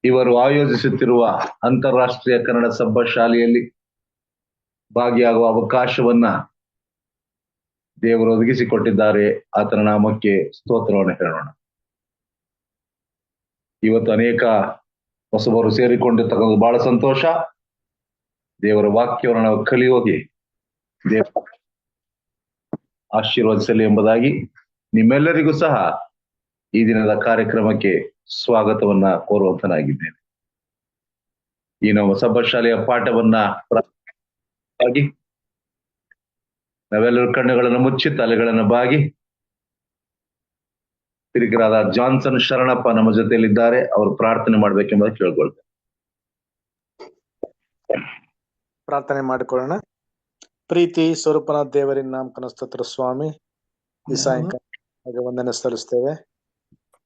ಇವರು ಆಯೋಜಿಸುತ್ತಿರುವ ಅಂತಾರಾಷ್ಟ್ರೀಯ ಕನ್ನಡ ಸಬ್ಬ ಶಾಲೆಯಲ್ಲಿ ಭಾಗಿಯಾಗುವ ಅವಕಾಶವನ್ನ ದೇವರು ಒದಗಿಸಿಕೊಟ್ಟಿದ್ದಾರೆ. ಆತನ ನಾಮಕ್ಕೆ ಸ್ತೋತ್ರವನ್ನು ಹೇಳೋಣ. ಇವತ್ತು ಅನೇಕ ಹೊಸಬರು ಸೇರಿಕೊಂಡಿರ್ತಕ್ಕಂಥ ಬಹಳ ಸಂತೋಷ. ದೇವರ ವಾಕ್ಯವನ್ನು ನಾವು ಕಲಿಯೋಗಿ ದೇವ ಆಶೀರ್ವದಿಸಲಿ ಎಂಬುದಾಗಿ ನಿಮ್ಮೆಲ್ಲರಿಗೂ ಸಹ ಈ ದಿನದ ಕಾರ್ಯಕ್ರಮಕ್ಕೆ ಸ್ವಾಗತವನ್ನ ಕೋರುವಂತನಾಗಿದ್ದೇನೆ. ಈ ನಮ್ಮ ಸಬ್ಬ ಶಾಲೆಯ ಪಾಠವನ್ನ ನಾವೆಲ್ಲರೂ ಕಣ್ಣುಗಳನ್ನು ಮುಚ್ಚಿ ತಲೆಗಳನ್ನು ಬಾಗಿ ಹಿರಿಕರಾದ ಜಾನ್ಸನ್ ಶರಣಪ್ಪ ನಮ್ಮ ಜೊತೆಯಲ್ಲಿದ್ದಾರೆ. ಅವರು ಪ್ರಾರ್ಥನೆ ಮಾಡ್ಬೇಕೆಂಬುದು ಕೇಳ್ಕೊಳ್ತೇನೆ. ಪ್ರಾರ್ಥನೆ ಮಾಡಿಕೊಳ್ಳೋಣ. ಪ್ರೀತಿ ಸ್ವರೂಪನ ದೇವರಿನ ನಾಮಕನ ಸ್ತೋತ್ರ ಸ್ವಾಮಿ. ಈ ಸಾಯಂಕಾಲ ವಂದನೆ ಸಲ್ಲಿಸ್ತೇವೆ.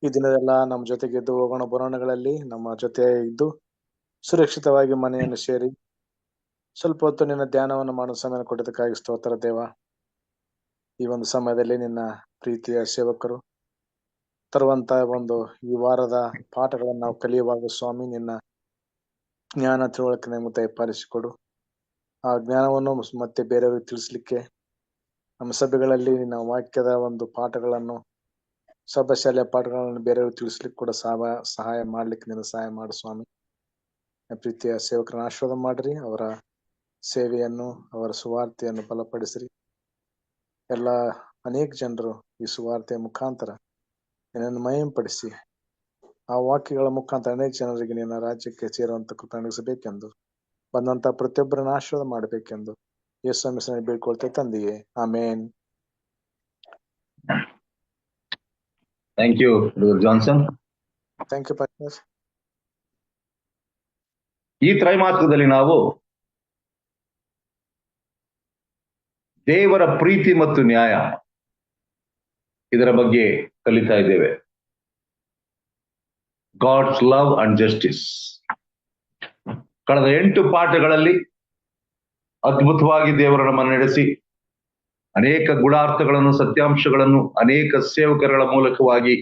ಈ ದಿನದೆಲ್ಲ ನಮ್ಮ ಜೊತೆಗಿದ್ದು ಹೋಗೋಣ ಬರೋಣಗಳಲ್ಲಿ ನಮ್ಮ ಜೊತೆ ಇದ್ದು ಸುರಕ್ಷಿತವಾಗಿ ಮನೆಯನ್ನು ಸೇರಿ ಸ್ವಲ್ಪ ಹೊತ್ತು ನಿನ್ನ ಧ್ಯಾನವನ್ನು ಮಾಡೋ ಸಮಯ ಕೊಟ್ಟಿದ್ದಕ್ಕಾಗಿ ಸ್ತೋತ್ರ ದೇವ. ಈ ಒಂದು ಸಮಯದಲ್ಲಿ ನಿನ್ನ ಪ್ರೀತಿಯ ಸೇವಕರು ತರುವಂತ ಈ ವಾರದ ಪಾಠಗಳನ್ನು ನಾವು ಕಲಿಯುವಾಗ ಸ್ವಾಮಿ ನಿನ್ನ ಜ್ಞಾನ ತಿಳುವಳಿಕೆ ನಮಗೆ ದಯಪಾಲಿಸಿಕೊಡು. ಆ ಜ್ಞಾನವನ್ನು ಮತ್ತೆ ಬೇರೆಯವ್ರಿಗೆ ತಿಳಿಸ್ಲಿಕ್ಕೆ ನಮ್ಮ ಸಭೆಗಳಲ್ಲಿ ನಿನ್ನ ವಾಕ್ಯದ ಪಾಠಗಳನ್ನು ಸಭಾಶಾಲೆಯ ಪಾಠಗಳನ್ನು ಬೇರೆಯವ್ರಿಗೆ ತಿಳಿಸ್ಲಿಕ್ಕೆ ಕೂಡ ಸಹಾಯ ಮಾಡ್ಲಿಕ್ಕೆ ನಿನ್ನ ಸಹಾಯ ಮಾಡು ಸ್ವಾಮಿ. ಪ್ರೀತಿಯ ಸೇವಕರನ್ನ ಆಶೀರ್ವಾದ ಮಾಡ್ರಿ. ಅವರ ಸೇವೆಯನ್ನು ಅವರ ಸುವಾರ್ತೆಯನ್ನು ಬಲಪಡಿಸ್ರಿ. ಎಲ್ಲ ಅನೇಕ ಜನರು ಈ ಸುವಾರ್ತೆಯ ಮುಖಾಂತರ ನಿನ್ನನ್ನು ಮಹಿಮೆಪಡಿಸಿ ಆ ವಾಕ್ಯಗಳ ಮುಖಾಂತರ ಅನೇಕ ಜನರಿಗೆ ನಿನ್ನ ರಾಜ್ಯಕ್ಕೆ ಸೇರುವಂತ ಕೃಪೆಯಾಗಿಸಬೇಕೆಂದು ಬಂದಂತ ಪ್ರತಿಯೊಬ್ಬರನ್ನ ಆಶೀರ್ವಾದ ಮಾಡಬೇಕೆಂದು ಯೇಸು ಮಿಸನ ಬೇಡ್ಕೊಳ್ತೇವೆ ತಂದೆಯೇ, amen. Thank you Johnson. Thank you pastor. ಈ ತ್ರೈಮಾಸಿಕದಲ್ಲಿ ನಾವು ದೇವರ ಪ್ರೀತಿ ಮತ್ತು ನ್ಯಾಯ ಇದರ ಬಗ್ಗೆ ಕಲಿತಾ ಇದ್ದೇವೆ. God's love and justice. ಕಳೆದ 8 ಪಾಠಗಳಲ್ಲಿ ಅದ್ಭುತವಾಗಿ ದೇವರು ನಮ್ಮನ್ನು ನಡೆಸಿ ಅನೇಕ ಗುಣಾರ್ಥಗಳನ್ನು ಸತ್ಯಾಂಶಗಳನ್ನು ಅನೇಕ ಸೇವಕರುಗಳ ಮೂಲಕವಾಗಿ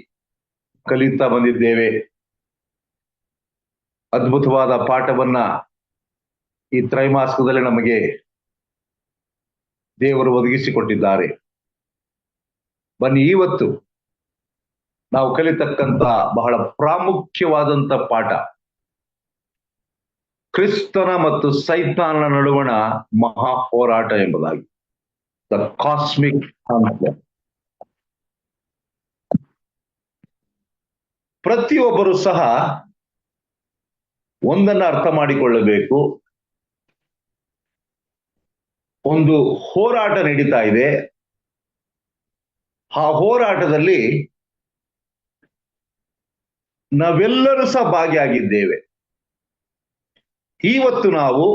ಕಲಿಯುತ್ತಾ ಬಂದಿದ್ದೇವೆ. ಅದ್ಭುತವಾದ ಪಾಠವನ್ನ ಈ ತ್ರೈಮಾಸಿಕದಲ್ಲಿ ನಮಗೆ ದೇವರು ಒದಗಿಸಿಕೊಟ್ಟಿದ್ದಾರೆ. ಬನ್ನಿ, ಇವತ್ತು ನಾವು ಕಲಿತಕ್ಕಂತ ಬಹಳ ಪ್ರಾಮುಖ್ಯವಾದಂತ ಪಾಠ ಕ್ರಿಸ್ತನ ಮತ್ತು ಸೈತಾನನ ನಡುವಣ ಮಹಾ ಹೋರಾಟ ಎಂಬುದಾಗಿ, ದ ಕಾಸ್ಮಿಕ್ ಕಾನ್ಫ್ಲಿಕ್ಟ್. ಪ್ರತಿಯೊಬ್ಬರು ಸಹ ಒಂದನ್ನ ಅರ್ಥ ಮಾಡಿಕೊಳ್ಳಬೇಕು. ಒಂದು ಹೋರಾಟ ನಡೀತಾ ಇದೆ. ಆ ಹೋರಾಟದಲ್ಲಿ ನಾವೆಲ್ಲರೂ ಸಹ ಭಾಗಿಯಾಗಿದ್ದೇವೆ. ಇವತ್ತು ನಾವು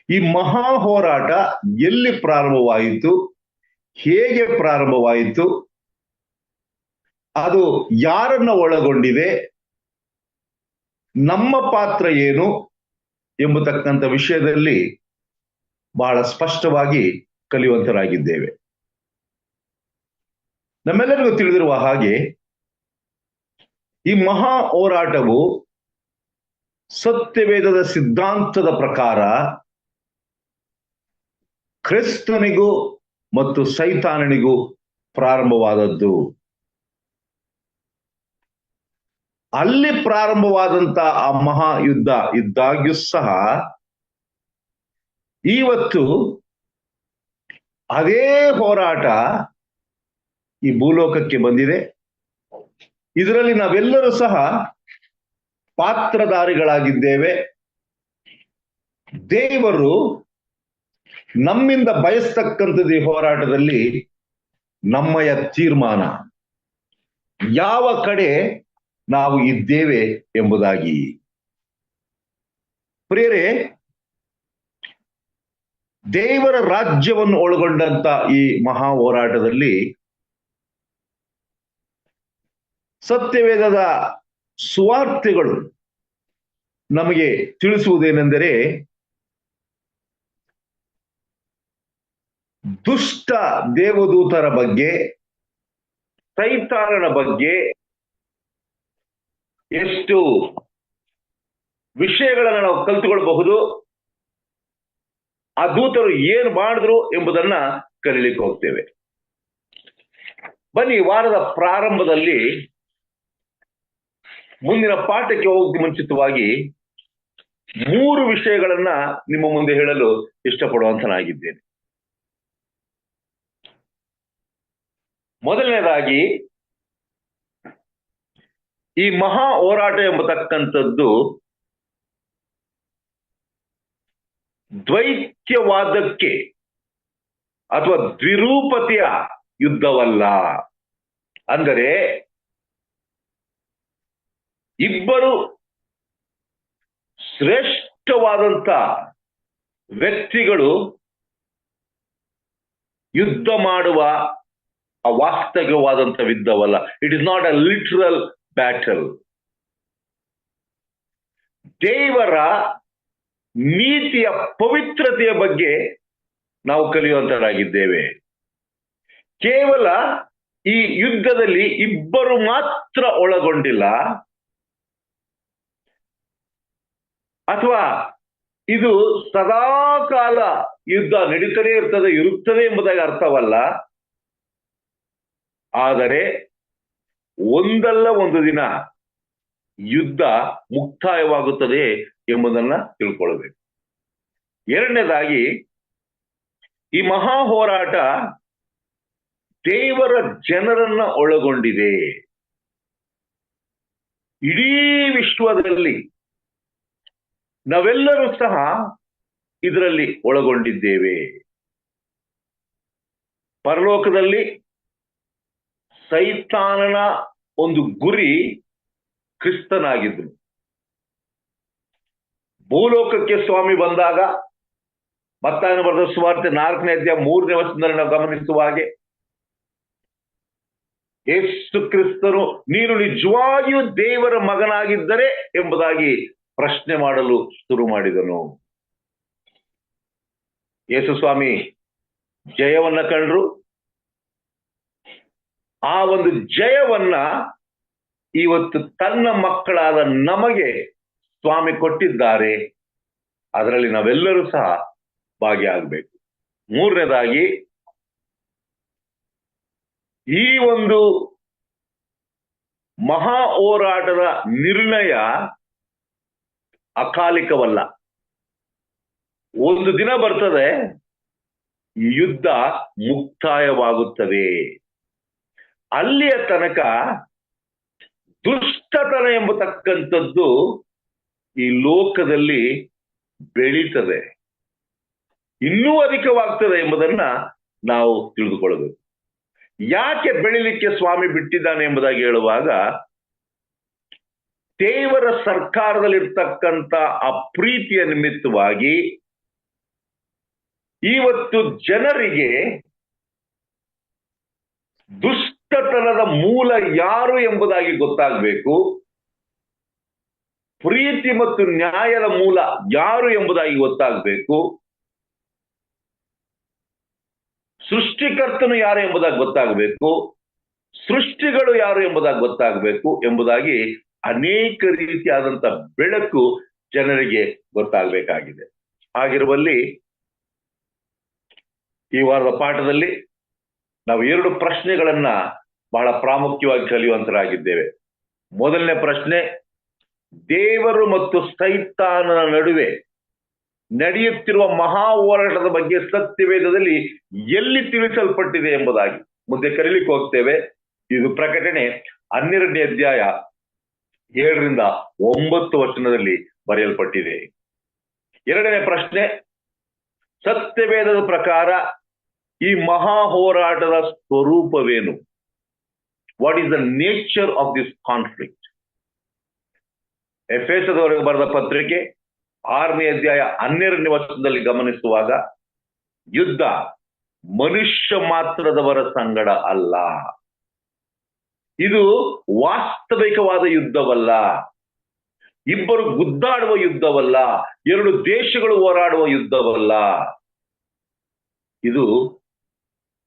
ಈ ಮಹಾ ಹೋರಾಟ ಎಲ್ಲಿ ಪ್ರಾರಂಭವಾಯಿತು, ಹೇಗೆ ಪ್ರಾರಂಭವಾಯಿತು, ಅದು ಯಾರನ್ನ ಒಳಗೊಂಡಿದೆ, ನಮ್ಮ ಪಾತ್ರ ಏನು ಎಂಬತಕ್ಕಂಥ ವಿಷಯದಲ್ಲಿ ಬಹಳ ಸ್ಪಷ್ಟವಾಗಿ ಕಲಿಯುವಂತರಾಗಿದ್ದೇವೆ. ನಮ್ಮೆಲ್ಲರಿಗೂ ತಿಳಿದಿರುವ ಹಾಗೆ ಈ ಮಹಾ ಹೋರಾಟವು ಸತ್ಯವೇದದ ಸಿದ್ಧಾಂತದ ಪ್ರಕಾರ ಕ್ರಿಸ್ತನಿಗೂ ಮತ್ತು ಸೈತಾನನಿಗೂ ಪ್ರಾರಂಭವಾದದ್ದು. ಅಲ್ಲಿ ಪ್ರಾರಂಭವಾದಂತ ಆ ಮಹಾ ಯುದ್ಧ ಇದ್ದಾಗ್ಯೂ ಸಹ ಇವತ್ತು ಅದೇ ಹೋರಾಟ ಈ ಭೂಲೋಕಕ್ಕೆ ಬಂದಿದೆ. ಇದರಲ್ಲಿ ನಾವೆಲ್ಲರೂ ಸಹ ಪಾತ್ರಧಾರಿಗಳಾಗಿದ್ದೇವೆ. ದೇವರು ನಮ್ಮಿಂದ ಬಯಸ್ತಕ್ಕಂಥದ್ದು ಈ ಹೋರಾಟದಲ್ಲಿ ನಮ್ಮಯ ತೀರ್ಮಾನ, ಯಾವ ಕಡೆ ನಾವು ಇದ್ದೇವೆ ಎಂಬುದಾಗಿ. ಪ್ರಿಯರೇ, ದೇವರ ರಾಜ್ಯವನ್ನು ಒಳಗೊಂಡಂತ ಈ ಮಹಾ ಹೋರಾಟದಲ್ಲಿ ಸತ್ಯವೇದದ ಸುವಾರ್ತೆಗಳು ನಮಗೆ ತಿಳಿಸುವುದೇನೆಂದರೆ, ದುಷ್ಟ ದೇವದೂತರ ಬಗ್ಗೆ, ಸೈತಾನನ ಬಗ್ಗೆ ಎಷ್ಟು ವಿಷಯಗಳನ್ನ ನಾವು ಕಲ್ತುಕೊಳ್ಬಹುದು. ಆ ದೂತರು ಏನು ಮಾಡಿದ್ರು ಎಂಬುದನ್ನ ಕಲೀಲಿಕ್ಕೆ ಹೋಗ್ತೇವೆ. ಬನ್ನಿ, ವಾರದ ಪ್ರಾರಂಭದಲ್ಲಿ ಮುಂದಿನ ಪಾಠಕ್ಕೆ ಹೋಗಿ ಮುಂಚಿತವಾಗಿ 3 ವಿಷಯಗಳನ್ನ ನಿಮ್ಮ ಮುಂದೆ ಹೇಳಲು ಇಷ್ಟಪಡುವಂತನಾಗಿದ್ದೇನೆ. ಮೊದಲನೇದಾಗಿ, ಈ ಮಹಾ ಹೋರಾಟ ಎಂಬತಕ್ಕಂಥದ್ದು ದ್ವೈತ್ಯವಾದಕ್ಕೆ ಅಥವಾ ದ್ವಿರೂಪತೆಯ ಯುದ್ಧವಲ್ಲ. ಅಂದರೆ ಇಬ್ಬರು ಶ್ರೇಷ್ಠವಾದಂತ ವ್ಯಕ್ತಿಗಳು ಯುದ್ಧ ಮಾಡುವ ಅವಾಸ್ತವಿಕವಾದಂತ ಯುದ್ಧವಲ್ಲ. It is not a literal battle. ದೇವರ ನೀತಿಯ ಪವಿತ್ರತೆಯ ಬಗ್ಗೆ ನಾವು ಕಲಿಯುವಂತರಾಗಿದ್ದೇವೆ. ಕೇವಲ ಈ ಯುದ್ಧದಲ್ಲಿ ಇಬ್ಬರು ಮಾತ್ರ ಒಳಗೊಂಡಿಲ್ಲ, ಅಥವಾ ಇದು ಸದಾಕಾಲ ಯುದ್ಧ ನಡೀತಲೇ ಇರುತ್ತದೆ ಎಂಬುದಾಗಿ ಅರ್ಥವಲ್ಲ. ಆದರೆ ಒಂದಲ್ಲ ಒಂದು ದಿನ ಯುದ್ಧ ಮುಕ್ತಾಯವಾಗುತ್ತದೆ ಎಂಬುದನ್ನ ತಿಳ್ಕೊಳ್ಬೇಕು. ಎರಡನೇದಾಗಿ, ಈ ಮಹಾ ಹೋರಾಟ ದೇವರ ಜನರನ್ನ ಒಳಗೊಂಡಿದೆ. ಇಡೀ ವಿಶ್ವದಲ್ಲಿ ನಾವೆಲ್ಲರೂ ಸಹ ಇದರಲ್ಲಿ ಒಳಗೊಂಡಿದ್ದೇವೆ. ಪರಲೋಕದಲ್ಲಿ ಸೈತಾನನ ಒಂದು ಗುರಿ ಕ್ರಿಸ್ತನಾಗಿದ್ದನು. ಭೂಲೋಕಕ್ಕೆ ಸ್ವಾಮಿ ಬಂದಾಗ ಮತ್ತಾಯನ ಬರೆದ ಸುವಾರ್ತೆ 4ನೇ ಅಧ್ಯಾಯ 3ನೇ ವಚನದಲ್ಲಿ ನಾವು ಗಮನಿಸುವ ಹಾಗೆ, ಯೇಸು ಕ್ರಿಸ್ತನು ನೀನು ನಿಜವಾಗಿಯೂ ದೇವರ ಮಗನಾಗಿದ್ದರೆ ಎಂಬುದಾಗಿ ಪ್ರಶ್ನೆ ಮಾಡಲು ಶುರು ಮಾಡಿದನು. ಯೇಸು ಸ್ವಾಮಿ ಜಯವನ್ನ ಕಂಡ್ರು. ಆ ಒಂದು ಜಯವನ್ನ ಇವತ್ತು ತನ್ನ ಮಕ್ಕಳಾದ ನಮಗೆ ಸ್ವಾಮಿ ಕೊಟ್ಟಿದ್ದಾರೆ. ಅದರಲ್ಲಿ ನಾವೆಲ್ಲರೂ ಸಹ ಭಾಗಿಯಾಗಬೇಕು. ಮೂರನೇದಾಗಿ, ಈ ಒಂದು ಮಹಾ ಹೋರಾಟದ ನಿರ್ಣಯ ಅಕಾಲಿಕವಲ್ಲ. ಒಂದು ದಿನ ಬರ್ತದೆ, ಯುದ್ಧ ಮುಕ್ತಾಯವಾಗುತ್ತದೆ. ಅಲ್ಲಿಯ ತನಕ ದುಷ್ಟತನ ಎಂಬತಕ್ಕಂಥದ್ದು ಈ ಲೋಕದಲ್ಲಿ ಬೆಳೀತದೆ, ಇನ್ನೂ ಅಧಿಕವಾಗ್ತದೆ ಎಂಬುದನ್ನ ನಾವು ತಿಳಿದುಕೊಳ್ಳಬೇಕು. ಯಾಕೆ ಬೆಳಿಲಿಕ್ಕೆ ಸ್ವಾಮಿ ಬಿಟ್ಟಿದ್ದಾನೆ ಎಂಬುದಾಗಿ ಹೇಳುವಾಗ, ದೇವರ ಸರ್ಕಾರದಲ್ಲಿರ್ತಕ್ಕಂಥ ಆ ಪ್ರೀತಿಯ ನಿಮಿತ್ತವಾಗಿ ಇವತ್ತು ಜನರಿಗೆ ದುಷ್ಟತನದ ಮೂಲ ಯಾರು ಎಂಬುದಾಗಿ ಗೊತ್ತಾಗಬೇಕು, ಪ್ರೀತಿ ಮತ್ತು ನ್ಯಾಯದ ಮೂಲ ಯಾರು ಎಂಬುದಾಗಿ ಗೊತ್ತಾಗಬೇಕು, ಸೃಷ್ಟಿಕರ್ತನು ಯಾರು ಎಂಬುದಾಗಿ ಗೊತ್ತಾಗಬೇಕು, ಸೃಷ್ಟಿಗಳು ಯಾರು ಎಂಬುದಾಗಿ ಗೊತ್ತಾಗಬೇಕು ಎಂಬುದಾಗಿ ಅನೇಕ ರೀತಿಯಾದಂತ ಬೆಳಕು ಜನರಿಗೆ ಗೊತ್ತಾಗಬೇಕಾಗಿದೆ. ಹಾಗಿರುವಲ್ಲಿ ಈ ವಾರದ ಪಾಠದಲ್ಲಿ ನಾವು 2 ಪ್ರಶ್ನೆಗಳನ್ನ ಬಹಳ ಪ್ರಾಮುಖ್ಯವಾಗಿ ಕಲಿಯುವಂತರಾಗಿದ್ದೇವೆ. ಮೊದಲನೇ ಪ್ರಶ್ನೆ, ದೇವರು ಮತ್ತು ಸೈತಾನನ ನಡುವೆ ನಡೆಯುತ್ತಿರುವ ಮಹಾ ಹೋರಾಟದ ಬಗ್ಗೆ ಸತ್ಯವೇದದಲ್ಲಿ ಎಲ್ಲಿ ತಿಳಿಸಲ್ಪಟ್ಟಿದೆ ಎಂಬುದಾಗಿ ಮುಂದೆ ಕರೀಲಿಕ್ಕೆ ಹೋಗ್ತೇವೆ. ಇದು ಪ್ರಕಟಣೆ 12ನೇ ಅಧ್ಯಾಯ 7ರಿಂದ 9 ವಚನದಲ್ಲಿ ಬರೆಯಲ್ಪಟ್ಟಿದೆ. ಎರಡನೇ ಪ್ರಶ್ನೆ, ಸತ್ಯವೇದದ ಪ್ರಕಾರ ಈ ಮಹಾ ಹೋರಾಟದ ಸ್ವರೂಪವೇನು? What is the nature of this conflict? ಎಫೆಸದವರೆಗೆ ಬರೆದ ಪತ್ರಿಕೆ 6ನೇ ಅಧ್ಯಾಯ 12ನೇ ವಚನದಲ್ಲಿ ಗಮನಿಸುವಾಗ, ಯುದ್ಧ ಮನುಷ್ಯ ಮಾತ್ರದವರ ಸಂಗಡ ಅಲ್ಲ, ಇದು ವಾಸ್ತವಿಕವಾದ ಯುದ್ಧವಲ್ಲ, ಇಬ್ಬರು ಗುದ್ದಾಡುವ ಯುದ್ಧವಲ್ಲ, 2 ದೇಶಗಳು ಹೋರಾಡುವ ಯುದ್ಧವಲ್ಲ, ಇದು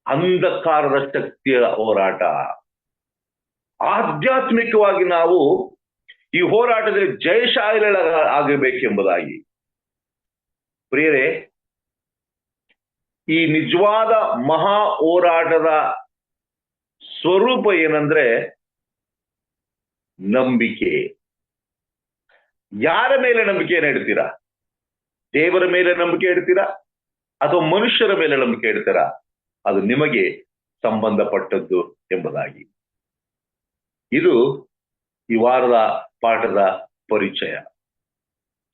ಅಂಧಕಾರದ ಶಕ್ತಿಯ ಹೋರಾಟ. ಆಧ್ಯಾತ್ಮಿಕವಾಗಿ ನಾವು ಈ ಹೋರಾಟದಲ್ಲಿ ಜಯಶಾಲಿಗಳಾಗಬೇಕೆಂಬುದಾಗಿ. ಪ್ರಿಯರೇ, ಈ ನಿಜವಾದ ಮಹಾ ಹೋರಾಟದ ಸ್ವರೂಪ ಏನಂದ್ರೆ ನಂಬಿಕೆ. ಯಾರ ಮೇಲೆ ನಂಬಿಕೆಯನ್ನು ಇಡ್ತೀರಾ? ದೇವರ ಮೇಲೆ ನಂಬಿಕೆ ಇಡ್ತೀರಾ ಅಥವಾ ಮನುಷ್ಯರ ಮೇಲೆ ನಂಬಿಕೆ ಇಡ್ತೀರಾ? ಅದು ನಿಮಗೆ ಸಂಬಂಧಪಟ್ಟದ್ದು ಎಂಬುದಾಗಿ. ಇದು ಈ ವಾರದ ಪಾಠದ ಪರಿಚಯ.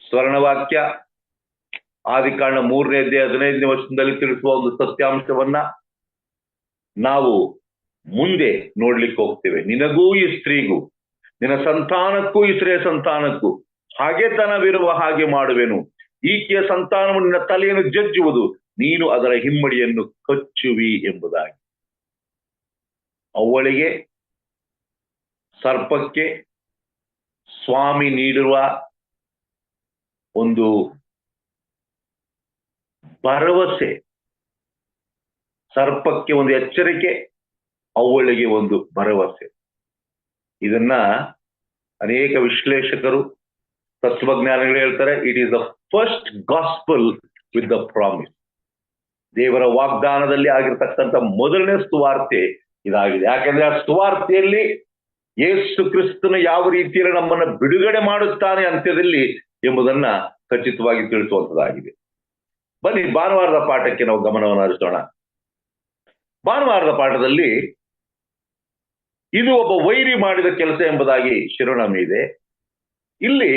ಸ್ವರ್ಣವಾಕ್ಯ ಆದಿಕಾಂಡ 3ನೇ ಅಧ್ಯಾಯ 15ನೇ ವಚನದಲ್ಲಿ ತಿಳಿಸುವ ಒಂದು ಸತ್ಯಾಂಶವನ್ನ ನಾವು ಮುಂದೆ ನೋಡ್ಲಿಕ್ಕೆ ಹೋಗ್ತೇವೆ. ನಿನಗೂ ಈ ಸ್ತ್ರೀಗೂ, ನಿನ್ನ ಸಂತಾನಕ್ಕೂ ಈ ಸ್ತ್ರೀಯ ಸಂತಾನಕ್ಕೂ ಹಾಗೆತನವಿರುವ ಹಾಗೆ ಮಾಡುವೆನು. ಈಕೆಯ ಸಂತಾನವು ನಿನ್ನ ತಲೆಯನ್ನು ಜಜ್ಜುವುದು, ನೀನು ಅದರ ಹಿಮ್ಮಡಿಯನ್ನು ಕಚ್ಚುವಿ ಎಂಬುದಾಗಿ. ಅವಳಿಗೆ, ಸರ್ಪಕ್ಕೆ ಸ್ವಾಮಿ ನೀಡಿರುವ ಒಂದು ಭರವಸೆ, ಸರ್ಪಕ್ಕೆ ಒಂದು ಎಚ್ಚರಿಕೆ, ಅವಳಿಗೆ ಒಂದು ಭರವಸೆ. ಇದನ್ನ ಅನೇಕ ವಿಶ್ಲೇಷಕರು, ತತ್ವಜ್ಞಾನಿಗಳು ಹೇಳ್ತಾರೆ, it is the first gospel with the promise. ದೇವರ ವಾಗ್ದಾನದಲ್ಲಿ ಆಗಿರ್ತಕ್ಕಂಥ ಮೊದಲನೇ ಸುವಾರ್ತೆ ಇದಾಗಿದೆ. ಯಾಕೆಂದ್ರೆ ಆ ಸುವಾರ್ತೆಯಲ್ಲಿ ಯೇಸು ಕ್ರಿಸ್ತನು ಯಾವ ರೀತಿಯಲ್ಲಿ ನಮ್ಮನ್ನ ಬಿಡುಗಡೆ ಮಾಡುತ್ತಾನೆ ಅಂತ್ಯದಲ್ಲಿ ಎಂಬುದನ್ನ ಖಚಿತವಾಗಿ ತಿಳಿಸುವಂತದ್ದಾಗಿದೆ. ಬನ್ನಿ ಭಾನುವಾರದ ಪಾಠಕ್ಕೆ ನಾವು ಗಮನವನ್ನು ಹರಿಸೋಣ. ಭಾನುವಾರದ ಪಾಠದಲ್ಲಿ ಇದು ಒಬ್ಬ ವೈರಿ ಮಾಡಿದ ಕೆಲಸ ಎಂಬುದಾಗಿ ಶಿರೋನಾಮೆ ಇದೆ. ಇಲ್ಲಿ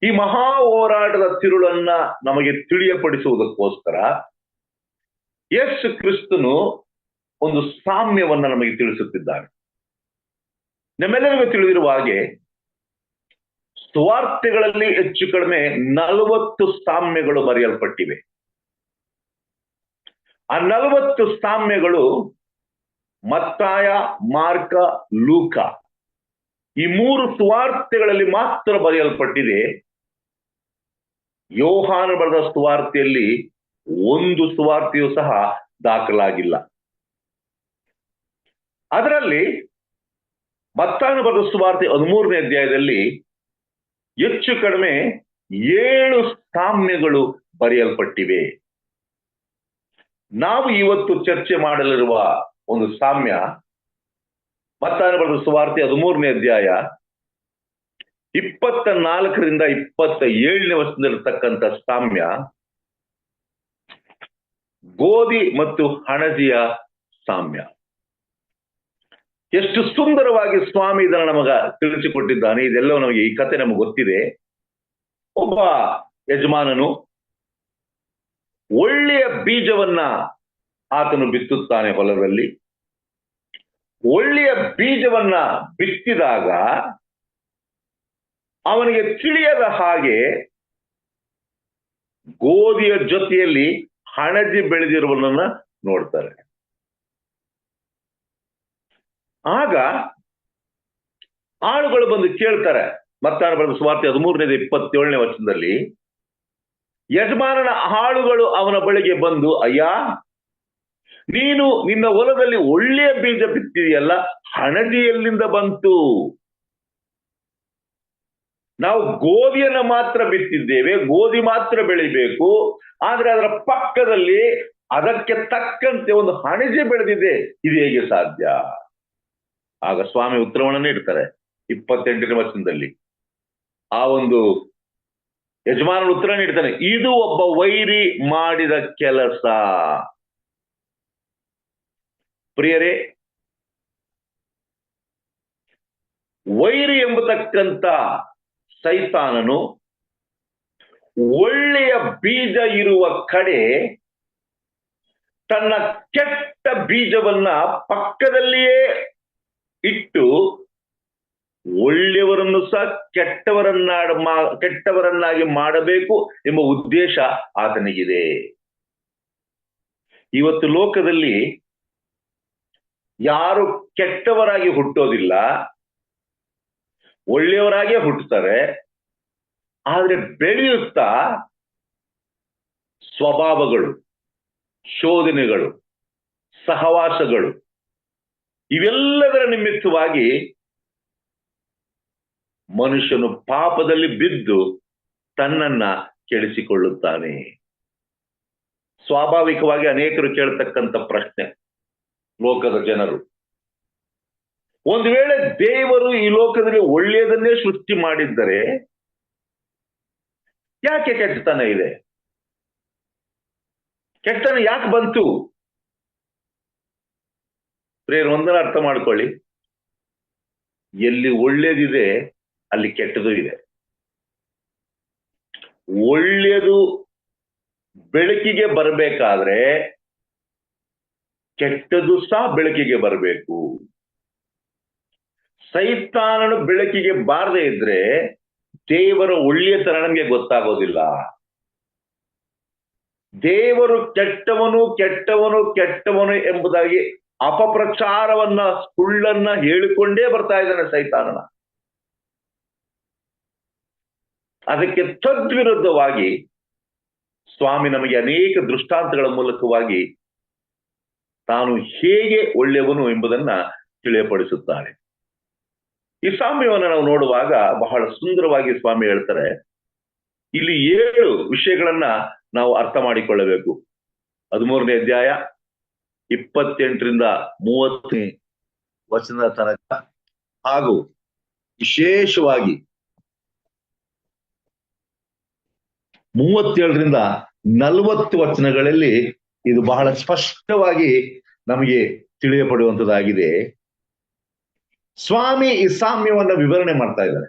ಈ ಮಹಾ ಹೋರಾಟದ ತಿರುಳನ್ನ ನಮಗೆ ತಿಳಿಯಪಡಿಸುವುದಕ್ಕೋಸ್ಕರ ಯೇಸು ಕ್ರಿಸ್ತನು ಒಂದು ಸಾಮ್ಯವನ್ನ ನಮಗೆ ತಿಳಿಸುತ್ತಿದ್ದಾನೆ. ನಮ್ಮೆಲ್ಲರಿಗೂ ತಿಳಿದಿರುವ ಹಾಗೆ ಸುವಾರ್ತೆಗಳಲ್ಲಿ ಹೆಚ್ಚು ಕಡಿಮೆ 40 ಸಾಮ್ಯಗಳು ಬರೆಯಲ್ಪಟ್ಟಿವೆ. ಆ 40 ಸಾಮ್ಯಗಳು ಮತ್ತಾಯ, ಮಾರ್ಕ, ಲೂಕ ಈ 3 ಸುವಾರ್ತೆಗಳಲ್ಲಿ ಮಾತ್ರ ಬರೆಯಲ್ಪಟ್ಟಿದೆ. ಯೋಹಾನ ಬರೆದ ಸುವಾರ್ತೆಯಲ್ಲಿ ಒಂದು ಸುವಾರ್ತೆಯೂ ಸಹ ದಾಖಲಾಗಿಲ್ಲ. ಅದರಲ್ಲಿ ಮತ್ತಾಯನ ಬರೆದ ಸುವಾರ್ತೆ 13ನೇ ಅಧ್ಯಾಯದಲ್ಲಿ ಹೆಚ್ಚು ಕಡಿಮೆ 7 ಸಾಮ್ಯಗಳು ಬರೆಯಲ್ಪಟ್ಟಿವೆ. ನಾವು ಇವತ್ತು ಚರ್ಚೆ ಮಾಡಲಿರುವ ಒಂದು ಸಾಮ್ಯ ಮತ್ತಾಯನ ಬರೆದ ಸುವಾರ್ತೆ 13ನೇ ಅಧ್ಯಾಯ 24ರಿಂದ 27ನೇ ವಚನದಲ್ಲಿರ್ತಕ್ಕಂಥ ಸಾಮ್ಯ ಗೋಧಿ ಮತ್ತು ಹಣಜಿಯ ಸಾಮ್ಯ. ಎಷ್ಟು ಸುಂದರವಾಗಿ ಸ್ವಾಮಿ ಇದನ್ನು ನಮಗ ತಿಳಿಸಿಕೊಟ್ಟಿದ್ದಾನೆ. ಇದೆಲ್ಲವೂ ನಮಗೆ, ಈ ಕಥೆ ನಮಗೆ ಗೊತ್ತಿದೆ. ಒಬ್ಬ ಯಜಮಾನನು ಒಳ್ಳೆಯ ಬೀಜವನ್ನ ಆತನು ಬಿತ್ತುತ್ತಾನೆ ಹೊಲದಲ್ಲಿ. ಒಳ್ಳೆಯ ಬೀಜವನ್ನ ಬಿತ್ತಿದಾಗ ಅವನಿಗೆ ತಿಳಿಯದ ಹಾಗೆ ಗೋಧಿಯ ಜೊತೆಯಲ್ಲಿ ಹಣಜಿ ಬೆಳೆದಿರುವುದನ್ನ ನೋಡ್ತಾರೆ. ಆಗ ಆಳುಗಳು ಬಂದು ಕೇಳ್ತಾರೆ. ಮತ್ತಾಯನ ಬರೆದ ಸುವಾರ್ತೆ 13ನೇ 27ನೇ ವಚನದಲ್ಲಿ ಯಜಮಾನನ ಆಳುಗಳು ಅವನ ಬಳಿಗೆ ಬಂದು, ಅಯ್ಯ, ನೀನು ನಿನ್ನ ಹೊಲದಲ್ಲಿ ಒಳ್ಳೆಯ ಬೀಜ ಬಿತ್ತಿದೆಯಲ್ಲ, ಹಣಜಿ ಎಲ್ಲಿಂದ ಬಂತು? ನಾವು ಗೋಧಿಯನ್ನು ಮಾತ್ರ ಬಿತ್ತಿದ್ದೇವೆ, ಗೋಧಿ ಮಾತ್ರ ಬೆಳಿಬೇಕು, ಆದ್ರೆ ಅದರ ಪಕ್ಕದಲ್ಲಿ ಅದಕ್ಕೆ ತಕ್ಕಂತೆ ಒಂದು ಹಣಜೆ ಬೆಳೆದಿದೆ, ಇದು ಹೇಗೆ ಸಾಧ್ಯ? ಆಗ ಸ್ವಾಮಿ ಉತ್ತರವನ್ನು ನೀಡ್ತಾರೆ 28ನೇ ವಚನದಲ್ಲಿ. ಆ ಒಂದು ಯಜಮಾನನ ಉತ್ತರ ನೀಡ್ತಾನೆ, ಇದು ಒಬ್ಬ ವೈರಿ ಮಾಡಿದ ಕೆಲಸ. ಪ್ರಿಯರೇ, ವೈರಿ ಎಂಬತಕ್ಕಂಥ ಸೈತಾನನು ಒಳ್ಳೆಯ ಬೀಜ ಇರುವ ಕಡೆ ತನ್ನ ಕೆಟ್ಟ ಬೀಜವನ್ನ ಪಕ್ಕದಲ್ಲಿಯೇ ಇಟ್ಟು ಒಳ್ಳೆಯವರನ್ನು ಸಹ ಕೆಟ್ಟವರನ್ನಾಗಿ ಮಾಡಬೇಕು ಎಂಬ ಉದ್ದೇಶ ಆತನಿಗಿದೆ. ಇವತ್ತು ಲೋಕದಲ್ಲಿ ಯಾರು ಕೆಟ್ಟವರಾಗಿ ಹುಟ್ಟೋದಿಲ್ಲ, ಒಳ್ಳೆಯವರಾಗೇ ಹುಟ್ಟುತ್ತಾರೆ. ಆದ್ರೆ ಬೆಳೆಯುತ್ತಾ ಸ್ವಭಾವಗಳು, ಶೋಧನೆಗಳು, ಸಹವಾಸಗಳು ಇವೆಲ್ಲದರ ನಿಮಿತ್ತವಾಗಿ ಮನುಷ್ಯನು ಪಾಪದಲ್ಲಿ ಬಿದ್ದು ತನ್ನನ್ನ ಕೆಡಿಸಿಕೊಳ್ಳುತ್ತಾನೆ. ಸ್ವಾಭಾವಿಕವಾಗಿ ಅನೇಕರು ಕೇಳ್ತಕ್ಕಂಥ ಪ್ರಶ್ನೆ ಲೋಕದ ಜನರು, ಒಂದು ವೇಳೆ ದೇವರು ಈ ಲೋಕದಲ್ಲಿ ಒಳ್ಳೆಯದನ್ನೇ ಸೃಷ್ಟಿ ಮಾಡಿದ್ದರೆ ಯಾಕೆ ಕೆಟ್ಟತನ ಇದೆ? ಕೆಟ್ಟತನ ಯಾಕೆ ಬಂತು? ಪ್ರೇರ್ ಒಂದನ್ನ ಅರ್ಥ ಮಾಡ್ಕೊಳ್ಳಿ, ಎಲ್ಲಿ ಒಳ್ಳೇದಿದೆ ಅಲ್ಲಿ ಕೆಟ್ಟದು ಇದೆ. ಒಳ್ಳೆಯದು ಬೆಳಕಿಗೆ ಬರಬೇಕಾದ್ರೆ ಕೆಟ್ಟದ್ದು ಸಹ ಬೆಳಕಿಗೆ ಬರಬೇಕು. ಸೈತಾನನು ಬೆಳಕಿಗೆ ಬಾರದೆ ಇದ್ರೆ ದೇವರ ಒಳ್ಳೆಯತನ ನಮಗೆ ಗೊತ್ತಾಗೋದಿಲ್ಲ. ದೇವರು ಕೆಟ್ಟವನು ಕೆಟ್ಟವನು ಕೆಟ್ಟವನು ಎಂಬುದಾಗಿ ಅಪಪ್ರಚಾರವನ್ನ, ಸುಳ್ಳನ್ನ ಹೇಳಿಕೊಂಡೇ ಬರ್ತಾ ಇದ್ದಾನೆ ಸೈತಾನನ. ಅದಕ್ಕೆ ತದ್ವಿರುದ್ಧವಾಗಿ ಸ್ವಾಮಿ ನಮಗೆ ಅನೇಕ ದೃಷ್ಟಾಂತಗಳ ಮೂಲಕವಾಗಿ ತಾನು ಹೇಗೆ ಒಳ್ಳೆಯವನು ಎಂಬುದನ್ನ ತಿಳಿಯಪಡಿಸುತ್ತಾನೆ. ಈ ಸಾಮ್ಯವನ್ನು ನಾವು ನೋಡುವಾಗ ಬಹಳ ಸುಂದರವಾಗಿ ಸ್ವಾಮಿ ಹೇಳ್ತಾರೆ. ಇಲ್ಲಿ 7 ವಿಷಯಗಳನ್ನ ನಾವು ಅರ್ಥ ಮಾಡಿಕೊಳ್ಳಬೇಕು. 13ನೇ ಅಧ್ಯಾಯ 28ರಿಂದ 30ನೇ ವಚನದ ತನಕ ಹಾಗೂ ವಿಶೇಷವಾಗಿ 37ರಿಂದ 40 ವಚನಗಳಲ್ಲಿ ಇದು ಬಹಳ ಸ್ಪಷ್ಟವಾಗಿ ನಮಗೆ ತಿಳಿಯಪಡುವಂತದ್ದಾಗಿದೆ. ಸ್ವಾಮಿ ಈ ಸಾಮ್ಯವನ್ನ ವಿವರಣೆ ಮಾಡ್ತಾ ಇದ್ದಾರೆ.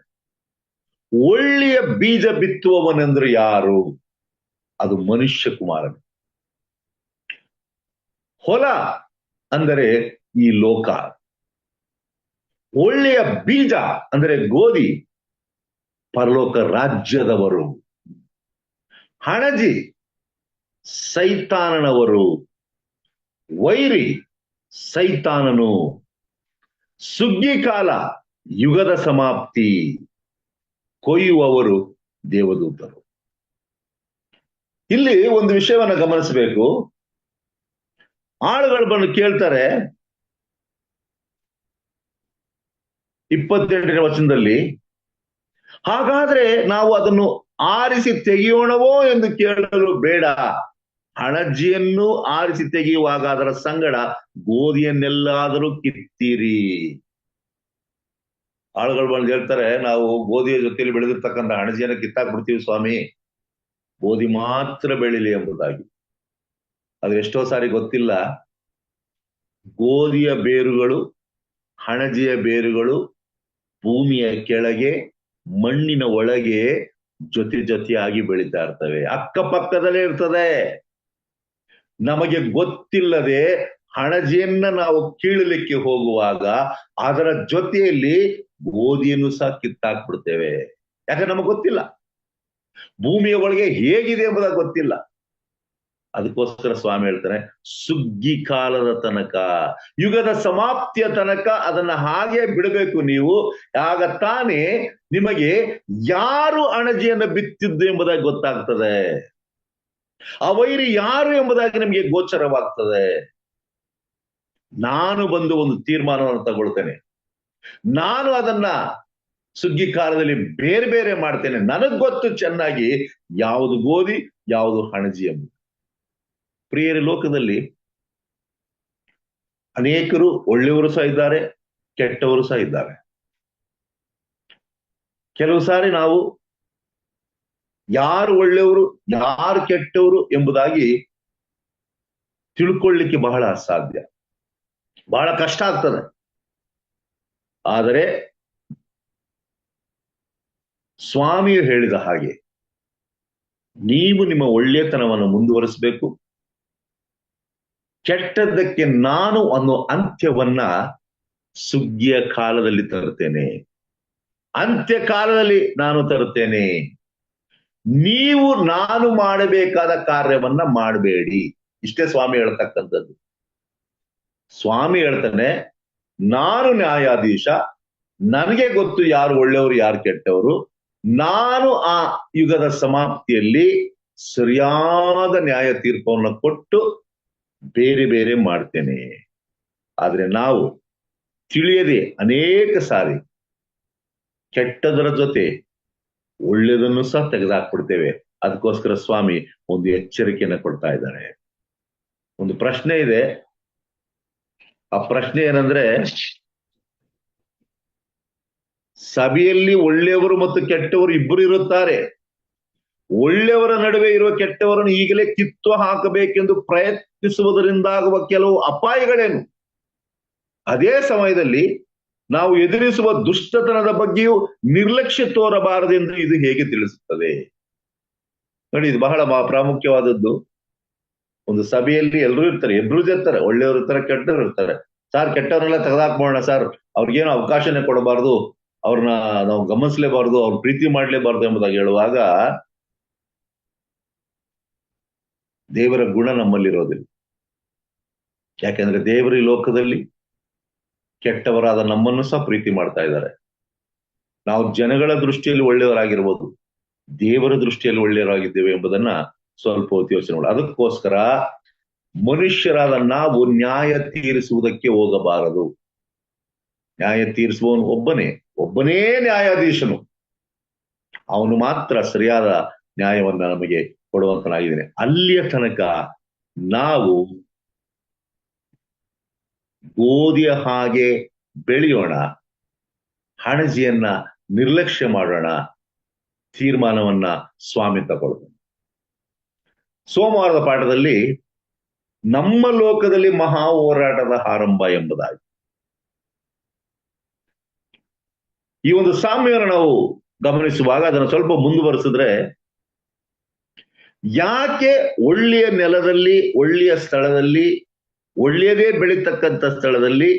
ಒಳ್ಳೆಯ ಬೀಜ ಬಿತ್ತುವವನೆಂದ್ರೆ ಯಾರು? ಅದು ಮನುಷ್ಯ ಕುಮಾರನು. ಹೊಲ ಅಂದರೆ ಈ ಲೋಕ. ಒಳ್ಳೆಯ ಬೀಜ ಅಂದರೆ ಗೋಧಿ, ಪರಲೋಕ ರಾಜ್ಯದವರು. ಹಣಜಿ ಸೈತಾನನವರು, ವೈರಿ ಸೈತಾನನು, ಸುಗ್ಗಿ ಕಾಲ ಯುಗದ ಸಮಾಪ್ತಿ, ಕೊಯ್ಯುವವರು ದೇವದೂತರು. ಇಲ್ಲಿ ಒಂದು ವಿಷಯವನ್ನ ಗಮನಿಸಬೇಕು. ಆಳುಗಳು ಬಂದು ಕೇಳ್ತಾರೆ 28ನೇ ವಚನದಲ್ಲಿ, ಹಾಗಾದ್ರೆ ನಾವು ಅದನ್ನು ಆರಿಸಿ ತೆಗೆಯೋಣವೋ ಎಂದು ಕೇಳಲು ಬೇಡ, ಹಣಜಿಯನ್ನು ಆರಿಸಿ ತೆಗೆಯುವಾಗ ಅದರ ಸಂಗಡ ಗೋಧಿಯನ್ನೆಲ್ಲಾದರೂ ಕಿತ್ತೀರಿ. ಆಳುಗಳು ಬಂದು ಹೇಳ್ತಾರೆ, ನಾವು ಗೋಧಿಯ ಜೊತೆಯಲ್ಲಿ ಬೆಳೆದಿರ್ತಕ್ಕಂಥ ಹಣಜಿಯನ್ನು ಕಿತ್ತಾಕ್ಬಿಡ್ತೀವಿ ಸ್ವಾಮಿ, ಗೋಧಿ ಮಾತ್ರ ಬೆಳಿಲಿ ಎಂಬುದಾಗಿ. ಅದು ಎಷ್ಟೋ ಸಾರಿ ಗೊತ್ತಿಲ್ಲ, ಗೋಧಿಯ ಬೇರುಗಳು, ಹಣಜಿಯ ಬೇರುಗಳು ಭೂಮಿಯ ಕೆಳಗೆ ಮಣ್ಣಿನ ಒಳಗೆ ಜೊತೆ ಜೊತೆಯಾಗಿ ಬೆಳೀತಾ ಇರ್ತವೆ, ಅಕ್ಕಪಕ್ಕದಲ್ಲೇ ಇರ್ತದೆ. ನಮಗೆ ಗೊತ್ತಿಲ್ಲದೆ ಹಣಜಿಯನ್ನ ನಾವು ಕೀಳಲಿಕ್ಕೆ ಹೋಗುವಾಗ ಅದರ ಜೊತೆಯಲ್ಲಿ ಗೋಧಿಯನ್ನು ಸಹ ಕಿತ್ತಾಕ್ಬಿಡ್ತೇವೆ. ಯಾಕಂದ್ರೆ ನಮಗೆ ಗೊತ್ತಿಲ್ಲ, ಭೂಮಿಯ ಒಳಗೆ ಹೇಗಿದೆ ಎಂಬುದಾಗಿ ಗೊತ್ತಿಲ್ಲ. ಅದಕ್ಕೋಸ್ಕರ ಸ್ವಾಮಿ ಹೇಳ್ತಾನೆ, ಸುಗ್ಗಿ ಕಾಲದ ತನಕ, ಯುಗದ ಸಮಾಪ್ತಿಯ ತನಕ ಅದನ್ನ ಹಾಗೆ ಬಿಡಬೇಕು ನೀವು. ಆಗ ತಾನೇ ನಿಮಗೆ ಯಾರು ಅಣಜಿಯನ್ನು ಬಿತ್ತಿದ್ದು ಎಂಬುದಾಗಿ ಗೊತ್ತಾಗ್ತದೆ, ಆ ವೈರಿ ಯಾರು ಎಂಬುದಾಗಿ ನಿಮಗೆ ಗೋಚರವಾಗ್ತದೆ. ನಾನು ಬಂದು ಒಂದು ತೀರ್ಮಾನವನ್ನು ತಗೊಳ್ತೇನೆ, ನಾನು ಅದನ್ನ ಸುಗ್ಗಿ ಕಾಲದಲ್ಲಿ ಬೇರೆ ಬೇರೆ ಮಾಡ್ತೇನೆ. ನನಗ್ ಗೊತ್ತು ಚೆನ್ನಾಗಿ ಯಾವುದು ಗೋಧಿ ಯಾವುದು ಹಣಜಿ ಎಂಬುದು. ಪ್ರಿಯರ, ಲೋಕದಲ್ಲಿ ಅನೇಕರು ಒಳ್ಳೆಯವರು ಸಹ ಇದ್ದಾರೆ, ಕೆಟ್ಟವರು ಸಹ ಇದ್ದಾರೆ. ಕೆಲವು ಸಾರಿ ನಾವು ಯಾರು ಒಳ್ಳೆಯವರು ಯಾರು ಕೆಟ್ಟವರು ಎಂಬುದಾಗಿ ತಿಳ್ಕೊಳ್ಳಿಕ್ಕೆ ಬಹಳ ಅಸಾಧ್ಯ, ಬಹಳ ಕಷ್ಟ ಆಗ್ತದೆ. ಆದರೆ ಸ್ವಾಮಿಯು ಹೇಳಿದ ಹಾಗೆ ನೀವು ನಿಮ್ಮ ಒಳ್ಳೆಯತನವನ್ನು ಮುಂದುವರಿಸಬೇಕು. ಕೆಟ್ಟದ್ದಕ್ಕೆ ನಾನು ಅನ್ನೋ ಅಂತ್ಯವನ್ನ ಸುಗ್ಗಿಯ ಕಾಲದಲ್ಲಿ ತರುತ್ತೇನೆ, ಅಂತ್ಯ ಕಾಲದಲ್ಲಿ ನಾನು ತರುತ್ತೇನೆ. ನೀವು ನಾನು ಮಾಡಬೇಕಾದ ಕಾರ್ಯವನ್ನ ಮಾಡಬೇಡಿ. ಇಷ್ಟೇ ಸ್ವಾಮಿ ಹೇಳ್ತಕ್ಕಂಥದ್ದು. ಸ್ವಾಮಿ ಹೇಳ್ತಾನೆ, ನಾನು ನ್ಯಾಯಾಧೀಶ, ನನಗೆ ಗೊತ್ತು ಯಾರು ಒಳ್ಳೆಯವರು ಯಾರು ಕೆಟ್ಟವರು. ನಾನು ಆ ಯುಗದ ಸಮಾಪ್ತಿಯಲ್ಲಿ ಸರಿಯಾದ ನ್ಯಾಯ ತೀರ್ಪವನ್ನು ಕೊಟ್ಟು ಬೇರೆ ಬೇರೆ ಮಾಡ್ತೇನೆ. ಆದ್ರೆ ನಾವು ತಿಳಿಯದೆ ಅನೇಕ ಸಾರಿ ಕೆಟ್ಟದರ ಜೊತೆ ಒಳ್ಳೆಯದನ್ನು ಸಹ ತೆಗೆದುಹಾಕ್ಬಿಡ್ತೇವೆ. ಅದಕ್ಕೋಸ್ಕರ ಸ್ವಾಮಿ ಒಂದು ಎಚ್ಚರಿಕೆಯನ್ನು ಕೊಡ್ತಾ ಇದ್ದಾರೆ. ಒಂದು ಪ್ರಶ್ನೆ ಇದೆ. ಆ ಪ್ರಶ್ನೆ ಏನಂದ್ರೆ, ಸಭೆಯಲ್ಲಿ ಒಳ್ಳೆಯವರು ಮತ್ತು ಕೆಟ್ಟವರು ಇಬ್ಬರು ಇರುತ್ತಾರೆ. ಒಳ್ಳೆಯವರ ನಡುವೆ ಇರುವ ಕೆಟ್ಟವರನ್ನು ಈಗಲೇ ಕಿತ್ತು ಹಾಕಬೇಕೆಂದು ಪ್ರಯತ್ನಿಸುವುದರಿಂದಾಗುವ ಕೆಲವು ಅಪಾಯಗಳೇನು? ಅದೇ ಸಮಯದಲ್ಲಿ ನಾವು ಎದುರಿಸುವ ದುಷ್ಟತನದ ಬಗ್ಗೆಯೂ ನಿರ್ಲಕ್ಷ್ಯ ತೋರಬಾರದೆಂದು ಇದು ಹೇಗೆ ತಿಳಿಸುತ್ತದೆ? ನೋಡಿ, ಇದು ಬಹಳ ಪ್ರಾಮುಖ್ಯವಾದದ್ದು. ಒಂದು ಸಭೆಯಲ್ಲಿ ಎಲ್ಲರೂ ಇರ್ತಾರೆ, ಇಬ್ರು ಇರ್ತಾರೆ, ಒಳ್ಳೆಯವರು ಇರ್ತಾರೆ, ಕೆಟ್ಟವರು ಇರ್ತಾರೆ. ಸರ್, ಕೆಟ್ಟವರೆಲ್ಲ ತೆಗೆದಾಕ್ಬೋಣ ಸರ್, ಅವ್ರಿಗೇನು ಅವಕಾಶನೇ ಕೊಡಬಾರ್ದು, ಅವ್ರನ್ನ ನಾವು ಗಮನಿಸಲೇಬಾರ್ದು, ಅವ್ರ ಪ್ರೀತಿ ಮಾಡ್ಲೇಬಾರ್ದು ಎಂಬುದಾಗಿ ಹೇಳುವಾಗ ದೇವರ ಗುಣ ನಮ್ಮಲ್ಲಿರೋದಿಲ್ಲ. ಯಾಕೆಂದ್ರೆ ದೇವರು ಈ ಲೋಕದಲ್ಲಿ ಕೆಟ್ಟವರಾದ ನಮ್ಮನ್ನು ಸಹ ಪ್ರೀತಿ ಮಾಡ್ತಾ ಇದ್ದಾರೆ. ನಾವು ಜನಗಳ ದೃಷ್ಟಿಯಲ್ಲಿ ಒಳ್ಳೆಯವರಾಗಿರ್ಬೋದು, ದೇವರ ದೃಷ್ಟಿಯಲ್ಲಿ ಒಳ್ಳೆಯವರಾಗಿದ್ದೇವೆ ಎಂಬುದನ್ನ ಸ್ವಲ್ಪ ಹೊತ್ತು ಯೋಚನೆ ಮಾಡಿ. ಅದಕ್ಕೋಸ್ಕರ ಮನುಷ್ಯರಾದ ನಾವು ನ್ಯಾಯ ತೀರಿಸುವುದಕ್ಕೆ ಹೋಗಬಾರದು. ನ್ಯಾಯ ತೀರಿಸುವವನು ಒಬ್ಬನೇ ನ್ಯಾಯಾಧೀಶನು. ಅವನು ಮಾತ್ರ ಸರಿಯಾದ ನ್ಯಾಯವನ್ನ ನಮಗೆ ಕೊಡುವಂತನಾಗಿದ್ದೇನೆ. ಅಲ್ಲಿಯ ತನಕ ನಾವು ಗೋಧಿಯ ಹಾಗೆ ಬೆಳೆಯೋಣ, ಹಣಜಿಯನ್ನ ನಿರ್ಲಕ್ಷ್ಯ ಮಾಡೋಣ. ತೀರ್ಮಾನವನ್ನ ಸ್ವಾಮಿ ತಗೊಳ್ತಾನೆ. ಸೋಮವಾರದ ಪಾಠದಲ್ಲಿ ನಮ್ಮ ಲೋಕದಲ್ಲಿ ಮಹಾ ಹೋರಾಟದ ಆರಂಭ ಎಂಬುದಾಗಿ ಈ ಒಂದು ಸಾಮ್ಯವನ್ನು ನಾವು ಗಮನಿಸುವಾಗ ಅದನ್ನು ಸ್ವಲ್ಪ ಮುಂದುವರೆಸಿದ್ರೆ, ಯಾಕೆ ಒಳ್ಳೆಯ ನೆಲದಲ್ಲಿ, ಒಳ್ಳೆಯ ಸ್ಥಳದಲ್ಲಿ, ಒಳ್ಳೆಯದೇ ಬೆಳೀತಕ್ಕಂಥ ಸ್ಥಳದಲ್ಲಿ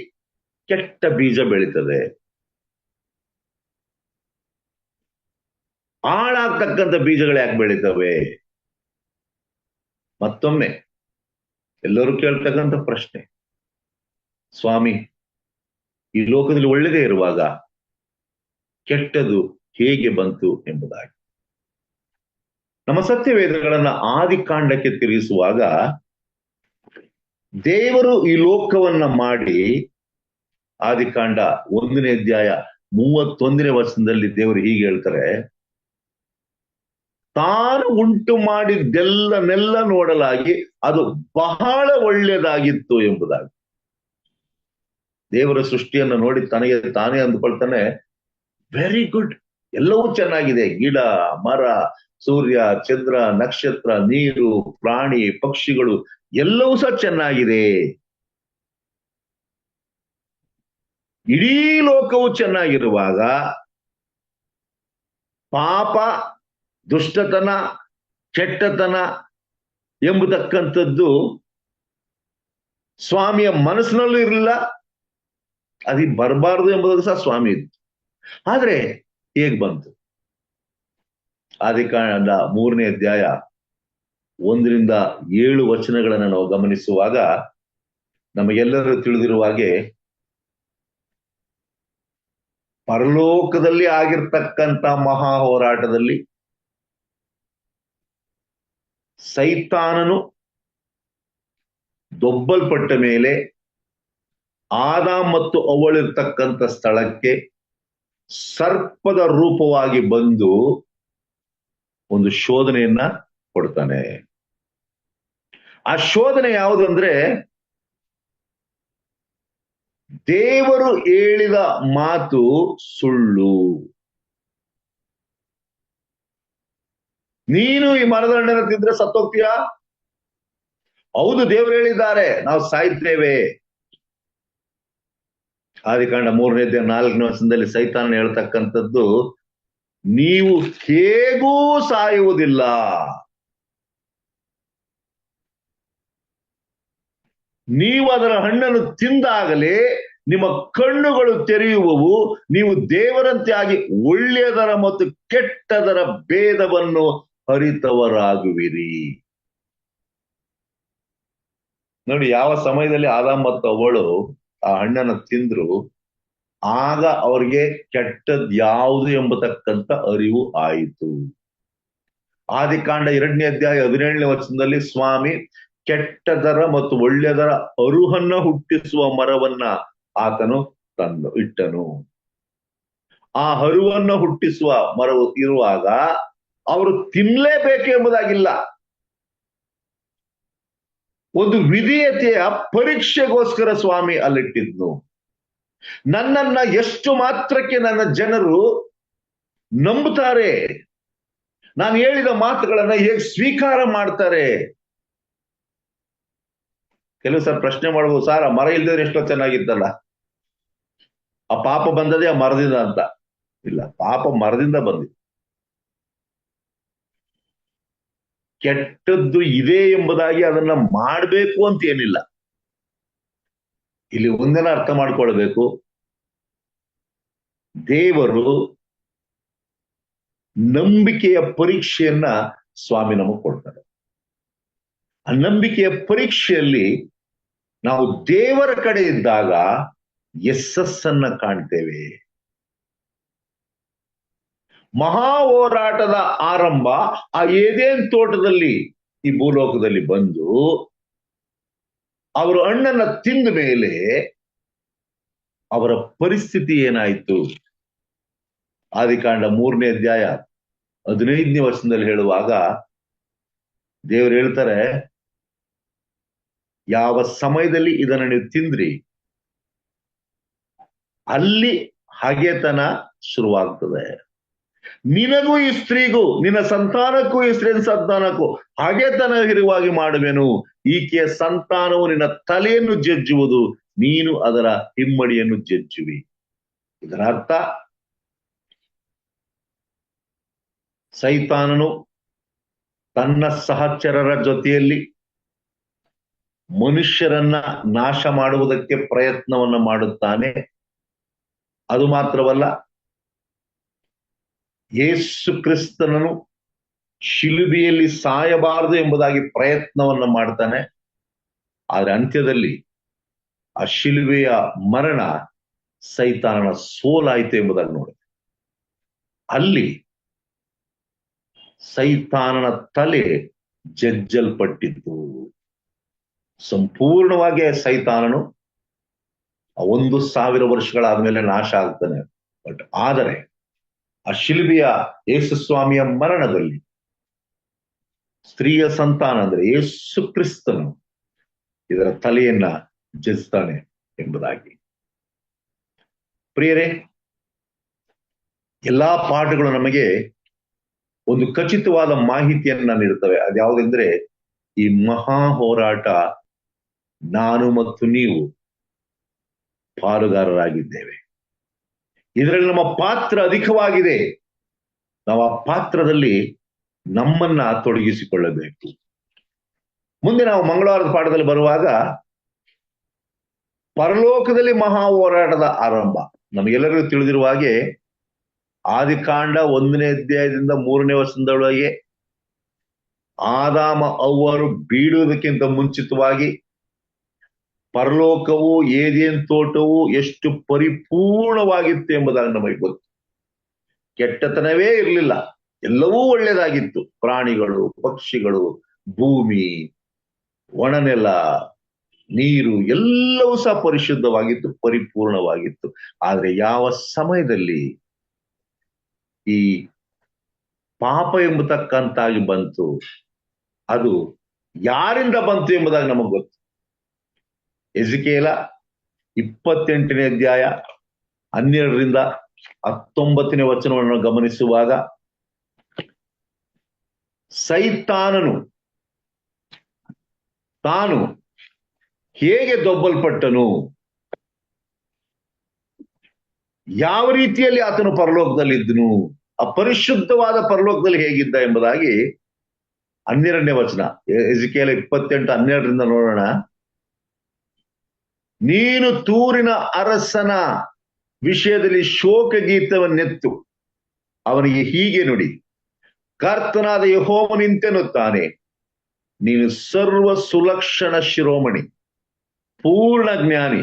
ಕೆಟ್ಟ ಬೀಜ ಬೆಳೀತದೆ, ಹಾಳಾಗ್ತಕ್ಕಂಥ ಬೀಜಗಳು ಯಾಕೆ ಬೆಳೀತವೆ? ಮತ್ತೊಮ್ಮೆ ಎಲ್ಲರೂ ಕೇಳ್ತಕ್ಕಂಥ ಪ್ರಶ್ನೆ, ಸ್ವಾಮಿ, ಈ ಲೋಕದಲ್ಲಿ ಒಳ್ಳೆದೇ ಇರುವಾಗ ಕೆಟ್ಟದು ಹೇಗೆ ಬಂತು ಎಂಬುದಾಗಿ. ನಮ್ಮ ಸತ್ಯವೇದಗಳನ್ನ ಆದಿಕಾಂಡಕ್ಕೆ ತಿರುಗಿಸುವಾಗ ದೇವರು ಈ ಲೋಕವನ್ನ ಮಾಡಿ, ಆದಿಕಾಂಡ 1ನೇ ಅಧ್ಯಾಯ 31ನೇ ವಚನದಲ್ಲಿ ದೇವರು ಹೀಗೆ ಹೇಳ್ತಾರೆ, ತಾನು ಉಂಟು ಮಾಡಿದ್ದೆಲ್ಲನೆಲ್ಲ ನೋಡಲಾಗಿ ಅದು ಬಹಳ ಒಳ್ಳೆಯದಾಗಿತ್ತು ಎಂಬುದಾಗಿ. ದೇವರ ಸೃಷ್ಟಿಯನ್ನು ನೋಡಿ ತನಗೆ ತಾನೇ ಅಂದುಕೊಳ್ತಾನೆ, ವೆರಿ ಗುಡ್, ಎಲ್ಲವೂ ಚೆನ್ನಾಗಿದೆ. ಗಿಡ, ಮರ, ಸೂರ್ಯ, ಚಂದ್ರ, ನಕ್ಷತ್ರ, ನೀರು, ಪ್ರಾಣಿ, ಪಕ್ಷಿಗಳು ಎಲ್ಲವೂ ಸಹ ಚೆನ್ನಾಗಿದೆ. ಇಡೀ ಲೋಕವು ಚೆನ್ನಾಗಿರುವಾಗ ಪಾಪ, ದುಷ್ಟತನ, ಕೆಟ್ಟತನ ಎಂಬತಕ್ಕಂಥದ್ದು ಸ್ವಾಮಿಯ ಮನಸ್ಸಿನಲ್ಲೂ ಇರಲಿಲ್ಲ, ಅದಕ್ಕೆ ಬರಬಾರದು ಎಂಬುದು ಸಹ ಸ್ವಾಮಿ ಇತ್ತು. ಆದ್ರೆ ಹೇಗ್ ಬಂತು? ಆದಿಕಾಂಡ 3ನೇ ಅಧ್ಯಾಯ 1ರಿಂದ 7 ವಚನಗಳನ್ನ ನಾವು ಗಮನಿಸುವಾಗ ನಮಗೆಲ್ಲರೂ ತಿಳಿದಿರುವ ಹಾಗೆ, ಪರಲೋಕದಲ್ಲಿ ಆಗಿರ್ತಕ್ಕಂಥ ಮಹಾ ಹೋರಾಟದಲ್ಲಿ ಸೈತಾನನು ದೊಬ್ಬಲ್ಪಟ್ಟ ಮೇಲೆ ಆದಾಮ್ ಮತ್ತು ಅವಳಿರ್ತಕ್ಕಂಥ ಸ್ಥಳಕ್ಕೆ ಸರ್ಪದ ರೂಪವಾಗಿ ಬಂದು ಒಂದು ಶೋಧನೆಯನ್ನ ಕೊಡ್ತಾನೆ. ಆ ಶೋಧನೆ ಯಾವುದಂದ್ರೆ, ದೇವರು ಹೇಳಿದ ಮಾತು ಸುಳ್ಳು, ನೀನು ಈ ಮರದ ಹಣ್ಣನ್ನು ತಿಂದ್ರೆ ಸತ್ತೋಗ್ತೀಯಾ? ಹೌದು, ದೇವರು ಹೇಳಿದ್ದಾರೆ, ನಾವು ಸಾಯ್ತೇವೆ. ಆದಿಕಾಂಡ 3ನೇ ಅಧ್ಯಾಯ 4ನೇ ವಚನದಲ್ಲಿ ಸೈತಾನ ಹೇಳ್ತಕ್ಕಂಥದ್ದು, ನೀವು ಹೇಗೂ ಸಾಯುವುದಿಲ್ಲ, ನೀವು ಅದರ ಹಣ್ಣನ್ನು ತಿಂದಾಗಲೇ ನಿಮ್ಮ ಕಣ್ಣುಗಳು ತೆರೆಯುವವು, ನೀವು ದೇವರಂತೆ ಆಗಿ ಒಳ್ಳೆಯದರ ಮತ್ತು ಕೆಟ್ಟದರ ಭೇದವನ್ನು ಅರಿತವರಾಗುವಿರಿ. ನೋಡಿ, ಯಾವ ಸಮಯದಲ್ಲಿ ಆದಾಮ್ ಮತ್ತು ಅವಳು ಆ ಹಣ್ಣನ್ನು ತಿಂದ್ರು, ಆಗ ಅವ್ರಿಗೆ ಕೆಟ್ಟದ್ ಯಾವುದು ಎಂಬತಕ್ಕಂಥ ಅರಿವು ಆಯಿತು. ಆದಿಕಾಂಡ 2ನೇ ಅಧ್ಯಾಯ 17ನೇ ವಚನದಲ್ಲಿ ಸ್ವಾಮಿ ಕೆಟ್ಟದರ ಮತ್ತು ಒಳ್ಳೆಯದರ ಅರುಹನ್ನ ಹುಟ್ಟಿಸುವ ಮರವನ್ನ ಆತನು ಇಟ್ಟನು. ಆ ಹರುವನ್ನು ಹುಟ್ಟಿಸುವ ಮರ ಇರುವಾಗ ಅವರು ತಿನ್ಲೇಬೇಕು ಎಂಬುದಾಗಿಲ್ಲ. ಒಂದು ವಿಧೇಯತೆಯ ಪರೀಕ್ಷೆಗೋಸ್ಕರ ಸ್ವಾಮಿ ಅಲ್ಲಿಟ್ಟಿದ್ನು. ನನ್ನನ್ನ ಎಷ್ಟು ಮಾತ್ರಕ್ಕೆ ನನ್ನ ಜನರು ನಂಬುತ್ತಾರೆ, ನಾನು ಹೇಳಿದ ಮಾತುಗಳನ್ನ ಹೇಗೆ ಸ್ವೀಕಾರ ಮಾಡ್ತಾರೆ. ಕೆಲವು ಸಲ ಪ್ರಶ್ನೆ ಮಾಡ್ಬೋದು, ಸಾರ್ ಆ ಮರ ಇಲ್ದಿದ್ರೆ ಎಷ್ಟೋ ಚೆನ್ನಾಗಿದ್ದಲ್ಲ, ಆ ಪಾಪ ಬಂದದೇ ಆ ಮರದಿಂದ ಅಂತ. ಇಲ್ಲ, ಪಾಪ ಮರದಿಂದ ಬಂದಿದೆ. ಕೆಟ್ಟದ್ದು ಇದೆ ಎಂಬುದಾಗಿ ಅದನ್ನ ಮಾಡಬೇಕು ಅಂತ ಏನಿಲ್ಲ. ಇಲ್ಲಿ ಒಂದೆನ ಅರ್ಥ ಮಾಡ್ಕೊಳ್ಬೇಕು, ದೇವರು ನಂಬಿಕೆಯ ಪರೀಕ್ಷೆಯನ್ನ ಸ್ವಾಮಿ ನಮಗೆ ಕೊಡ್ತಾರೆ. ಆ ನಂಬಿಕೆಯ ಪರೀಕ್ಷೆಯಲ್ಲಿ ನಾವು ದೇವರ ಕಡೆ ಇದ್ದಾಗ ಯಶಸ್ಸನ್ನ ಕಾಣ್ತೇವೆ. ಮಹಾ ಹೋರಾಟದ ಆರಂಭ ಆ ಏದೇನ್ ತೋಟದಲ್ಲಿ ಈ ಭೂಲೋಕದಲ್ಲಿ ಬಂದು ಅವರು ಹಣ್ಣನ್ನ ತಿಂದ ಮೇಲೆ ಅವರ ಪರಿಸ್ಥಿತಿ ಏನಾಯ್ತು? ಆದಿಕಾಂಡ 3ನೇ ಅಧ್ಯಾಯ 15ನೇ ವರ್ಷದಲ್ಲಿ ಹೇಳುವಾಗ ದೇವರು ಹೇಳ್ತಾರೆ, ಯಾವ ಸಮಯದಲ್ಲಿ ಇದನ್ನ ನೀವು ತಿಂದ್ರಿ ಅಲ್ಲಿ ಹಾಗೆತನ ಶುರುವಾಗ್ತದೆ. ನಿನಗೂ ಈ ಸ್ತ್ರೀಗೂ, ನಿನ್ನ ಸಂತಾನಕ್ಕೂ ಈ ಸ್ತ್ರೀಯ ಸಂತಾನಕ್ಕೂ ಹಾಗೆತನ ಹಿರುವಾಗಿ ಮಾಡುವೆನು. ಈಕೆಯ ಸಂತಾನವು ನಿನ್ನ ತಲೆಯನ್ನು ಜಜ್ಜುವುದು, ನೀನು ಅದರ ಹಿಮ್ಮಡಿಯನ್ನು ಜಜ್ಜುವಿ. ಇದರ ಅರ್ಥ, ಸೈತಾನನು ತನ್ನ ಸಹಚರರ ಜೊತೆಯಲ್ಲಿ ಮನುಷ್ಯರನ್ನ ನಾಶ ಮಾಡುವುದಕ್ಕೆ ಪ್ರಯತ್ನವನ್ನ ಮಾಡುತ್ತಾನೆ. ಅದು ಮಾತ್ರವಲ್ಲ, ಯೇಸು ಕ್ರಿಸ್ತನನ್ನು ಶಿಲುಬೆಯಲ್ಲಿ ಸಾಯಬಾರದು ಎಂಬುದಾಗಿ ಪ್ರಯತ್ನವನ್ನ ಮಾಡ್ತಾನೆ. ಆದ್ರೆ ಅಂತ್ಯದಲ್ಲಿ ಆ ಶಿಲುಬೆಯ ಮರಣ ಸೈತಾನನ ಸೋಲಾಯಿತು ಎಂಬುದಾಗಿ ನೋಡಿ. ಅಲ್ಲಿ ಸೈತಾನನ ತಲೆ ಜಜ್ಜಲ್ಪಟ್ಟಿದ್ದು. ಸಂಪೂರ್ಣವಾಗಿ ಸೈತಾನನು 1000 ವರ್ಷಗಳಾದ್ಮೇಲೆ ನಾಶ ಆಗ್ತಾನೆ. ಆದರೆ ಆ ಶಿಲುಬೆಯ ಯೇಸು ಸ್ವಾಮಿಯ ಮರಣದಲ್ಲಿ ಸ್ತ್ರೀಯ ಸಂತಾನ ಅಂದ್ರೆ ಯೇಸು ಕ್ರಿಸ್ತನು ಇದರ ತಲೆಯನ್ನ ಜಜ್ತಾನೆ ಎಂಬುದಾಗಿ. ಪ್ರಿಯರೇ, ಎಲ್ಲಾ ಪಾಠಗಳು ನಮಗೆ ಒಂದು ಖಚಿತವಾದ ಮಾಹಿತಿಯನ್ನ ನೀಡುತ್ತವೆ. ಅದ್ಯಾವುದೆಂದ್ರೆ, ಈ ಮಹಾ ಹೋರಾಟ ನಾನು ಮತ್ತು ನೀವು ಪಾಲುಗಾರರಾಗಿದ್ದೇವೆ. ಇದರಲ್ಲಿ ನಮ್ಮ ಪಾತ್ರ ಅಧಿಕವಾಗಿದೆ. ನಾವು ಆ ಪಾತ್ರದಲ್ಲಿ ನಮ್ಮನ್ನ ತೊಡಗಿಸಿಕೊಳ್ಳಬೇಕು. ಮುಂದೆ ನಾವು ಮಂಗಳವಾರದ ಪಾಠದಲ್ಲಿ ಬರುವಾಗ ಪರಲೋಕದಲ್ಲಿ ಮಹಾ ಹೋರಾಟದ ಆರಂಭ ನಮಗೆಲ್ಲರಿಗೂ ತಿಳಿದಿರುವ ಹಾಗೆ ಆದಿಕಾಂಡ 1ನೇ ಅಧ್ಯಾಯದಿಂದ 3ನೇ ವರ್ಷದೊಳಗೆ ಆದಾಮ ಅವ್ವರು ಬೀಳುವುದಕ್ಕಿಂತ ಮುಂಚಿತವಾಗಿ ಪರಲೋಕವು ಏದೇನ್ ತೋಟವು ಎಷ್ಟು ಪರಿಪೂರ್ಣವಾಗಿತ್ತು ಎಂಬುದಾಗಿ ನಮಗೆ ಗೊತ್ತು. ಕೆಟ್ಟತನವೇ ಇರಲಿಲ್ಲ, ಎಲ್ಲವೂ ಒಳ್ಳೆಯದಾಗಿತ್ತು. ಪ್ರಾಣಿಗಳು, ಪಕ್ಷಿಗಳು, ಭೂಮಿ, ಒಣನೆಲ, ನೀರು ಎಲ್ಲವೂ ಸಹ ಪರಿಶುದ್ಧವಾಗಿತ್ತು, ಪರಿಪೂರ್ಣವಾಗಿತ್ತು. ಆದ್ರೆ ಯಾವ ಸಮಯದಲ್ಲಿ ಈ ಪಾಪ ಎಂಬತಕ್ಕಂತಾಗಿ ಬಂತು, ಅದು ಯಾರಿಂದ ಬಂತು ಎಂಬುದಾಗಿ ನಮಗೆ ಗೊತ್ತು. ಎಜಿಕೇಲ 28ನೇ ಅಧ್ಯಾಯ 12ರಿಂದ 19ನೇ ವಚನವನ್ನು ಗಮನಿಸುವಾಗ ಸೈತಾನನು ತಾನು ಹೇಗೆ ದೊಬ್ಬಲ್ಪಟ್ಟನು, ಯಾವ ರೀತಿಯಲ್ಲಿ ಆತನು ಪರಲೋಕದಲ್ಲಿ ಇದ್ದನು, ಆ ಪರಿಶುದ್ಧವಾದ ಪರಲೋಕದಲ್ಲಿ ಹೇಗಿದ್ದ ಎಂಬುದಾಗಿ 12ನೇ ವಚನ ಎಜಿಕೇಲ 28:12 ನೋಡೋಣ. ನೀನು ತೂರಿನ ಅರಸನ ವಿಷಯದಲ್ಲಿ ಶೋಕ ಗೀತವನ್ನೆತ್ತು ಅವನಿಗೆ ಹೀಗೆ ನುಡಿ, ಕರ್ತನಾದ ಯೆಹೋವನಿಂತೆನ್ನುತ್ತಾನೆ, ನೀನು ಸರ್ವ ಸುಲಕ್ಷಣ ಶಿರೋಮಣಿ, ಪೂರ್ಣ ಜ್ಞಾನಿ,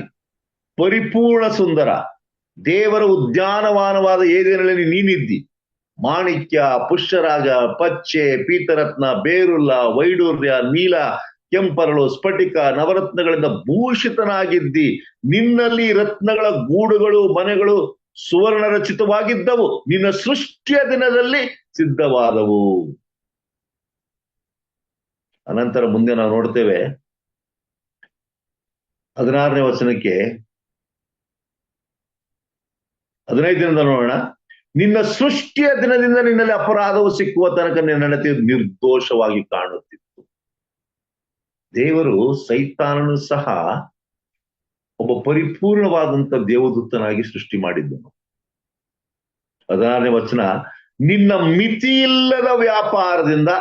ಪರಿಪೂರ್ಣ ಸುಂದರ, ದೇವರ ಉದ್ಯಾನವಾನವಾದ ಏದೇನಲ್ಲಿ ನೀನಿದ್ದಿ. ಮಾಣಿಕ್ಯ, ಪುಷ್ಯರಾಗ, ಪಚ್ಚೆ, ಪೀತರತ್ನ, ಬೇರುಲ್ಲ, ವೈಡೂರ್ಯ, ನೀಲ, ಕೆಂಪರಳು, ಸ್ಫಟಿಕ, ನವರತ್ನಗಳಿಂದ ಭೂಷಿತನಾಗಿದ್ದಿ. ನಿನ್ನಲ್ಲಿ ರತ್ನಗಳ ಗೂಡುಗಳು, ಮನೆಗಳು ಸುವರ್ಣ ರಚಿತವಾಗಿದ್ದವು, ನಿನ್ನ ಸೃಷ್ಟಿಯ ದಿನದಲ್ಲಿ ಸಿದ್ಧವಾದವು. ಅನಂತರ ಮುಂದೆ ನಾವು ನೋಡ್ತೇವೆ 16ನೇ ವಚನಕ್ಕೆ 15ರಿಂದ ನೋಡೋಣ. ನಿನ್ನ ಸೃಷ್ಟಿಯ ದಿನದಿಂದ ನಿನ್ನಲ್ಲಿ ಅಪರಾಧವು ಸಿಕ್ಕುವ ತನಕ ನಿನ್ನ ನಡತೆ ನಿರ್ದೋಷವಾಗಿ ಕಾಣುತ್ತಿತ್ತು. ದೇವರು ಸೈತಾನನು ಸಹ ಒಬ್ಬ ಪರಿಪೂರ್ಣವಾದಂತ ದೇವದೂತನಾಗಿ ಸೃಷ್ಟಿ ಮಾಡಿದ್ದನು. 16ನೇ ವಚನ, ನಿನ್ನ ಮಿತಿಯಿಲ್ಲದ ವ್ಯಾಪಾರದಿಂದ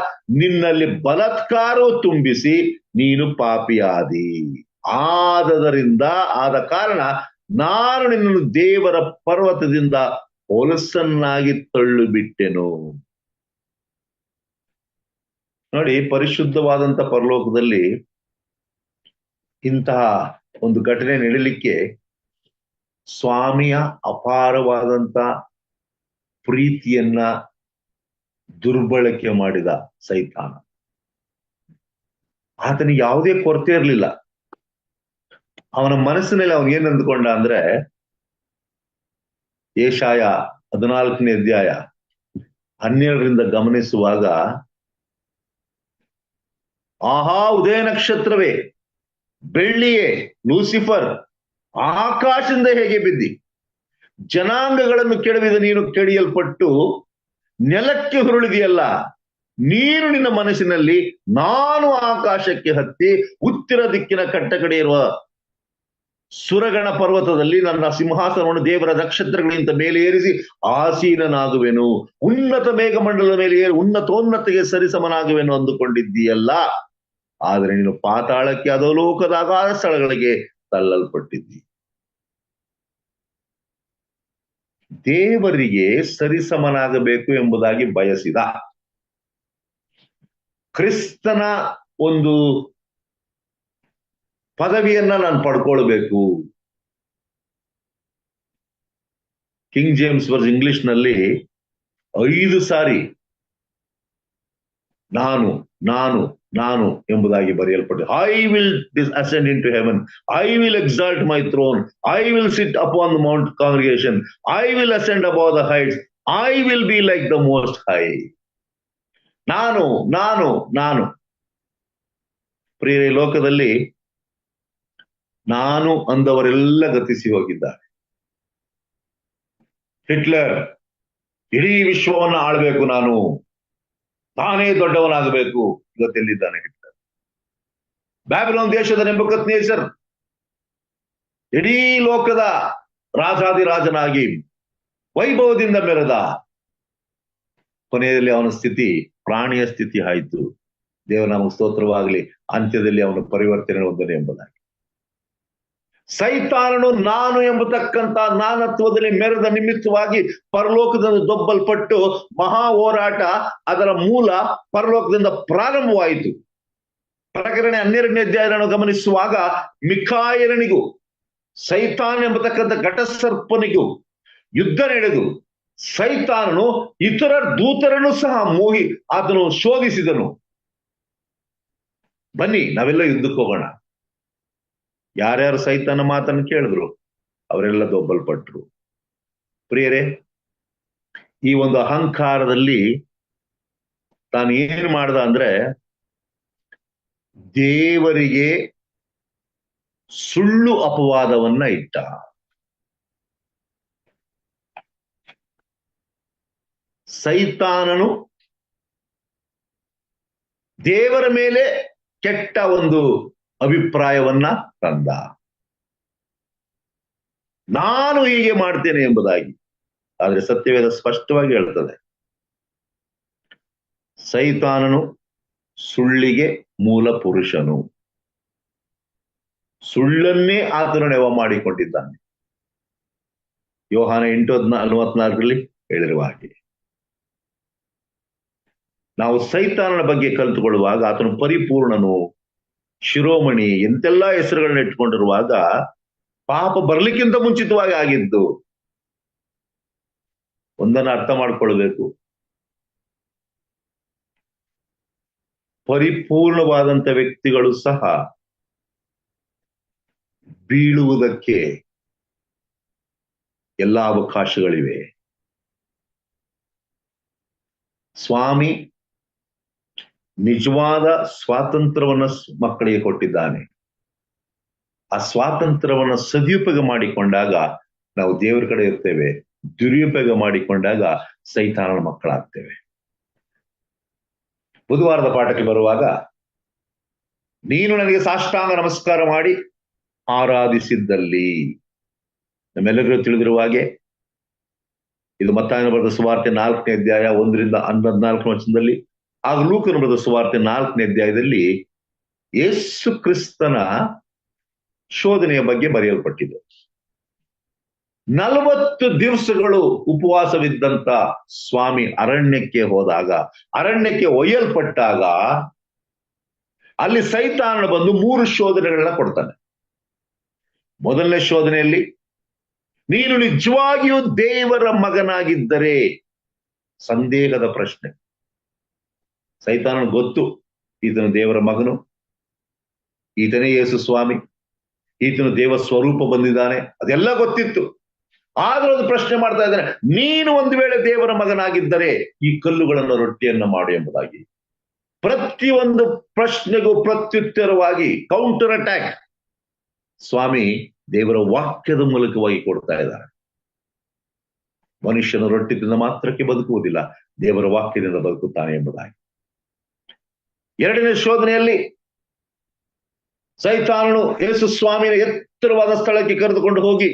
ನಿನ್ನಲ್ಲಿ ಬಲಾತ್ಕಾರವು ತುಂಬಿಸಿ ನೀನು ಪಾಪಿಯಾದಿ. ಆದ ಕಾರಣ ನಾನು ನಿನ್ನನ್ನು ದೇವರ ಪರ್ವತದಿಂದ ಹೊಲಸನ್ನಾಗಿ ತಳ್ಳು ಬಿಟ್ಟೆನು. ನೋಡಿ, ಪರಿಶುದ್ಧವಾದಂತ ಪರಲೋಕದಲ್ಲಿ ಇಂತಹ ಒಂದು ಘಟನೆ ನಡೀಲಿಕ್ಕೆ ಸ್ವಾಮಿಯ ಅಪಾರವಾದಂತ ಪ್ರೀತಿಯನ್ನ ದುರ್ಬಳಕೆ ಮಾಡಿದ ಸೈತಾನ. ಆತನಿಗೆ ಯಾವುದೇ ಕೊರತೆ ಇರಲಿಲ್ಲ. ಅವನ ಮನಸ್ಸಿನಲ್ಲಿ ಅವನು ಏನ್ ಅಂದ್ಕೊಂಡ ಅಂದ್ರೆ, ಯೆಶಾಯ 14ನೇ ಅಧ್ಯಾಯ 12ರಿಂದ ಗಮನಿಸುವಾಗ, ಆಹಾ ಉದಯ ನಕ್ಷತ್ರವೇ, ಬೆಳ್ಳಿಯೇ, ಲೂಸಿಫರ್, ಆಕಾಶದಿಂದ ಹೇಗೆ ಬಿದ್ದಿ, ಜನಾಂಗಗಳನ್ನು ಕೆಡವಿದ ನೀನು ಕೆಡಿಯಲ್ಪಟ್ಟು ನೆಲಕ್ಕೆ ಹುರುಳಿದೆಯಲ್ಲ. ನೀನು ನಿನ್ನ ಮನಸ್ಸಿನಲ್ಲಿ, ನಾನು ಆಕಾಶಕ್ಕೆ ಹತ್ತಿ ಉತ್ತರ ದಿಕ್ಕಿನ ಕಟ್ಟಕಡೆ ಇರುವ ಸುರಗಣ ಪರ್ವತದಲ್ಲಿ ನನ್ನ ಸಿಂಹಾಸನವನ್ನು ದೇವರ ನಕ್ಷತ್ರಗಳಿಂದ ಮೇಲೆ ಏರಿಸಿ ಆಸೀನನಾಗುವೆನು, ಉನ್ನತ ಮೇಘಮಂಡಲದ ಮೇಲೆ ಏರಿ ಉನ್ನತೋನ್ನತಿಗೆ ಸರಿಸಮನಾಗುವೆನು ಅಂದುಕೊಂಡಿದ್ದೀಯಲ್ಲ. ಆದರೆ ನೀನು ಪಾತಾಳಕ್ಕೆ, ಅಧೋಲೋಕದ ಅಗಾಧ ಸ್ಥಳಗಳಿಗೆ ತಳ್ಳಲ್ಪಟ್ಟಿದ್ದಿ. ದೇವರಿಗೆ ಸರಿಸಮನಾಗಬೇಕು ಎಂಬುದಾಗಿ ಬಯಸಿದ. ಕ್ರಿಸ್ತನ ಒಂದು ಪದವಿಯನ್ನ ನಾನು ಪಡ್ಕೊಳ್ಬೇಕು. ಕಿಂಗ್ ಜೇಮ್ಸ್ ವರ್ಸ್ ಇಂಗ್ಲಿಷ್ ನಲ್ಲಿ 5 ಸಾರಿ ನಾನು ನಾನು ನಾನು ಎಂಬುದಾಗಿ ಬರೆಯಲ್ಪಟ್ಟಿದೆ. I will ascend into heaven, I will exalt my throne, I will sit upon the mount congregation, I will ascend above the heights, I will be like the most high. ನಾನು ನಾನು ನಾನು ಪ್ರಿಯ ಲೋಕದಲ್ಲಿ ನಾನು ಅಂದವರೆಲ್ಲ ಗತಿಸಿ ಹೋಗಿದ್ದಾರೆ. Hitler ಇಡೀ ವಿಶ್ವವನ್ನ ಆಳ್ಬೇಕು, ನಾನೇ ದೊಡ್ಡವನಾಗಬೇಕು, ಇವತ್ತೆಲ್ಲಿದ್ದಾನೆ Hitler? Babylon ದೇಶದ ನೆಬೂಕದ್ನೆಚ್ಚರ್ ಇಡೀ ಲೋಕದ ರಾಜಾದಿರಾಜನಾಗಿ ವೈಭವದಿಂದ ಮೆರೆದ. ಕೊನೆಯಲ್ಲಿ ಅವನ ಸ್ಥಿತಿ ಪ್ರಾಣಿಯ ಸ್ಥಿತಿ ಆಯಿತು. ದೇವರ ನಮಗೆ ಸ್ತೋತ್ರವಾಗಲಿ. ಅಂತ್ಯದಲ್ಲಿ ಅವನ ಪರಿವರ್ತನೆ ಹೊಂದನೆ ಎಂಬುದಾಗಿ ಸೈತಾನನು ನಾನು ಎಂಬತಕ್ಕಂತ ನಾನತ್ವದಲ್ಲಿ ಮೆರೆದ ನಿಮಿತ್ತವಾಗಿ ಪರಲೋಕದಿಂದ ದೊಬ್ಬಲ್ಪಟ್ಟು ಮಹಾ ಹೋರಾಟ, ಅದರ ಮೂಲ ಪರಲೋಕದಿಂದ ಪ್ರಾರಂಭವಾಯಿತು. ಪ್ರಕಟಣೆ 12ನೇ ಅಧ್ಯಾಯವನ್ನು ಗಮನಿಸುವಾಗ ಮಿಖಾಯೇಲನಿಗೂ ಸೈತಾನ್ ಎಂಬತಕ್ಕಂಥ ಘಟಸರ್ಪನಿಗೂ ಯುದ್ಧ ನಡೆದು ಸೈತಾನನು ಇತರ ದೂತರನ್ನು ಸಹ ಆತನು ಶೋಧಿಸಿದನು. ಬನ್ನಿ ನಾವೆಲ್ಲ ಯುದ್ಧಕ್ಕೆ ಹೋಗೋಣ. ಯಾರ್ಯಾರು ಸೈತಾನ ಮಾತನ್ನು ಕೇಳಿದ್ರು ಅವರೆಲ್ಲ ದೊಬ್ಬಲ್ಪಟ್ರು. ಪ್ರಿಯರೇ, ಈ ಒಂದು ಅಹಂಕಾರದಲ್ಲಿ ತಾನು ಏನ್ ಮಾಡ್ದ ಅಂದ್ರೆ, ದೇವರಿಗೆ ಸುಳ್ಳು ಅಪವಾದವನ್ನ ಇಟ್ಟ. ಸೈತಾನನು ದೇವರ ಮೇಲೆ ಕೆಟ್ಟ ಒಂದು ಅಭಿಪ್ರಾಯವನ್ನ ತಂದ. ನಾನು ಹೀಗೆ ಮಾಡ್ತೇನೆ ಎಂಬುದಾಗಿ. ಆದ್ರೆ ಸತ್ಯವೇದ ಸ್ಪಷ್ಟವಾಗಿ ಹೇಳ್ತದೆ, ಸೈತಾನನು ಸುಳ್ಳಿಗೆ ಮೂಲ ಪುರುಷನು. ಸುಳ್ಳನ್ನೇ ಆತನು ನೆವ ಮಾಡಿಕೊಂಡಿದ್ದಾನೆ. ಯೋಹಾನ 8:44 ಹೇಳಿರುವ ಹಾಗೆ ನಾವು ಸೈತಾನನ ಬಗ್ಗೆ ಕಲಿತುಕೊಳ್ಳುವಾಗ ಆತನು ಪರಿಪೂರ್ಣನು, ಶಿರೋಮಣಿ, ಎಂತೆಲ್ಲಾ ಹೆಸರುಗಳನ್ನ ಇಟ್ಕೊಂಡಿರುವಾಗ ಪಾಪ ಬರ್ಲಿಕ್ಕಿಂತ ಮುಂಚಿತವಾಗಿ ಆಗಿದ್ದು. ಒಂದನ್ನು ಅರ್ಥ ಮಾಡ್ಕೊಳ್ಬೇಕು, ಪರಿಪೂರ್ಣವಾದಂತ ವ್ಯಕ್ತಿಗಳು ಸಹ ಬೀಳುವುದಕ್ಕೆ ಎಲ್ಲ ಅವಕಾಶಗಳಿವೆ. ಸ್ವಾಮಿ ನಿಜವಾದ ಸ್ವಾತಂತ್ರ್ಯವನ್ನು ಮಕ್ಕಳಿಗೆ ಕೊಟ್ಟಿದ್ದಾನೆ. ಆ ಸ್ವಾತಂತ್ರ್ಯವನ್ನು ಸದುಪಯೋಗ ಮಾಡಿಕೊಂಡಾಗ ನಾವು ದೇವರ ಕಡೆ ಇರ್ತೇವೆ, ದುರುಪಯೋಗ ಮಾಡಿಕೊಂಡಾಗ ಸೈತಾನನ ಮಕ್ಕಳಾಗ್ತೇವೆ. ಬುಧವಾರದ ಪಾಠಕ್ಕೆ ಬರುವಾಗ, ನೀನು ನನಗೆ ಸಾಷ್ಟಾಂಗ ನಮಸ್ಕಾರ ಮಾಡಿ ಆರಾಧಿಸಿದ್ದಲ್ಲಿ, ನಮ್ಮೆಲ್ಲರಿಗೂ ತಿಳಿದಿರುವ ಹಾಗೆ ಇದು ಮತ್ತಾಯನ ಬರೆದ ಸುವಾರ್ತೆ 4ನೇ ಅಧ್ಯಾಯ 1ರಿಂದ 14 ವಚನದಲ್ಲಿ, ಆಗ ಲೂಕನ ಬರೆದ ಸುವಾರ್ತೆ 4ನೇ ಅಧ್ಯಾಯದಲ್ಲಿ ಯೇಸು ಕ್ರಿಸ್ತನ ಶೋಧನೆಯ ಬಗ್ಗೆ ಬರೆಯಲ್ಪಟ್ಟಿದೆ. 40 ದಿವಸಗಳು ಉಪವಾಸವಿದ್ದಂತ ಸ್ವಾಮಿ ಅರಣ್ಯಕ್ಕೆ ಹೋದಾಗ, ಅರಣ್ಯಕ್ಕೆ ಒಯ್ಯಲ್ಪಟ್ಟಾಗ ಅಲ್ಲಿ ಸೈತಾನ ಬಂದು 3 ಶೋಧನೆಗಳನ್ನ ಕೊಡ್ತಾನೆ. ಮೊದಲನೇ ಶೋಧನೆಯಲ್ಲಿ, ನೀನು ನಿಜವಾಗಿಯೂ ದೇವರ ಮಗನಾಗಿದ್ದರೆ, ಸಂದೇಹದ ಪ್ರಶ್ನೆ. ಸೈತಾನ ಗೊತ್ತು ಈತನು ದೇವರ ಮಗನು, ಈತನೇ ಯೇಸು ಸ್ವಾಮಿ, ಈತನು ದೇವ ಸ್ವರೂಪ ಬಂದಿದ್ದಾನೆ, ಅದೆಲ್ಲ ಗೊತ್ತಿತ್ತು. ಆದ್ರೂ ಒಂದು ಪ್ರಶ್ನೆ ಮಾಡ್ತಾ ಇದ್ದಾನೆ, ನೀನು ಒಂದು ವೇಳೆ ದೇವರ ಮಗನಾಗಿದ್ದರೆ ಈ ಕಲ್ಲುಗಳನ್ನು ರೊಟ್ಟಿಯನ್ನ ಮಾಡು ಎಂಬುದಾಗಿ. ಪ್ರತಿಯೊಂದು ಪ್ರಶ್ನೆಗೂ ಪ್ರತ್ಯುತ್ತರವಾಗಿ ಕೌಂಟರ್ ಅಟ್ಯಾಕ್ ಸ್ವಾಮಿ ದೇವರ ವಾಕ್ಯದ ಮೂಲಕವಾಗಿ ಕೊಡ್ತಾ ಇದ್ದಾರೆ. ಮನುಷ್ಯನು ರೊಟ್ಟಿಯಿಂದ ಮಾತ್ರಕ್ಕೆ ಬದುಕುವುದಿಲ್ಲ, ದೇವರ ವಾಕ್ಯದಿಂದ ಬದುಕುತ್ತಾನೆ ಎಂಬುದಾಗಿ. ಎರಡನೇ ಶೋಧನೆಯಲ್ಲಿ ಸೈತಾನನು ಯೇಸು ಸ್ವಾಮಿಯ ಎತ್ತರವಾದ ಸ್ಥಳಕ್ಕೆ ಕರೆದುಕೊಂಡು ಹೋಗಿ,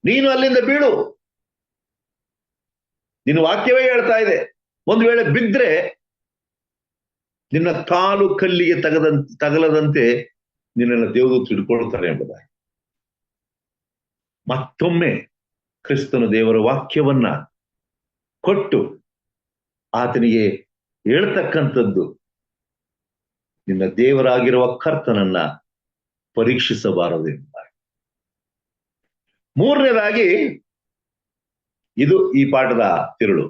ನೀನು ಅಲ್ಲಿಂದ ಬೀಳು, ನಿನ್ನ ವಾಕ್ಯವೇ ಹೇಳ್ತಾ ಇದೆ, ಒಂದು ವೇಳೆ ಬಿದ್ರೆ ನಿನ್ನ ಕಾಲು ಕಲ್ಲಿಗೆ ತಗಲದಂತೆ ನಿನ್ನನ್ನು ದೇವರು ತಿಳ್ಕೊಳ್ತಾರೆ ಎಂಬುದಾಗಿ. ಮತ್ತೊಮ್ಮೆ ಕ್ರಿಸ್ತನು ದೇವರ ವಾಕ್ಯವನ್ನ ಕೊಟ್ಟು ಆತನಿಗೆ ಹೇಳ್ತಕ್ಕಂಥದ್ದು, ನಿನ್ನ ದೇವರಾಗಿರುವ ಕರ್ತನನ್ನ ಪರೀಕ್ಷಿಸಬಾರದು ಎಂಬುದಾಗಿ. ಮೂರನೇದಾಗಿ, ಇದು ಈ ಪಾಠದ ತಿರುಳು,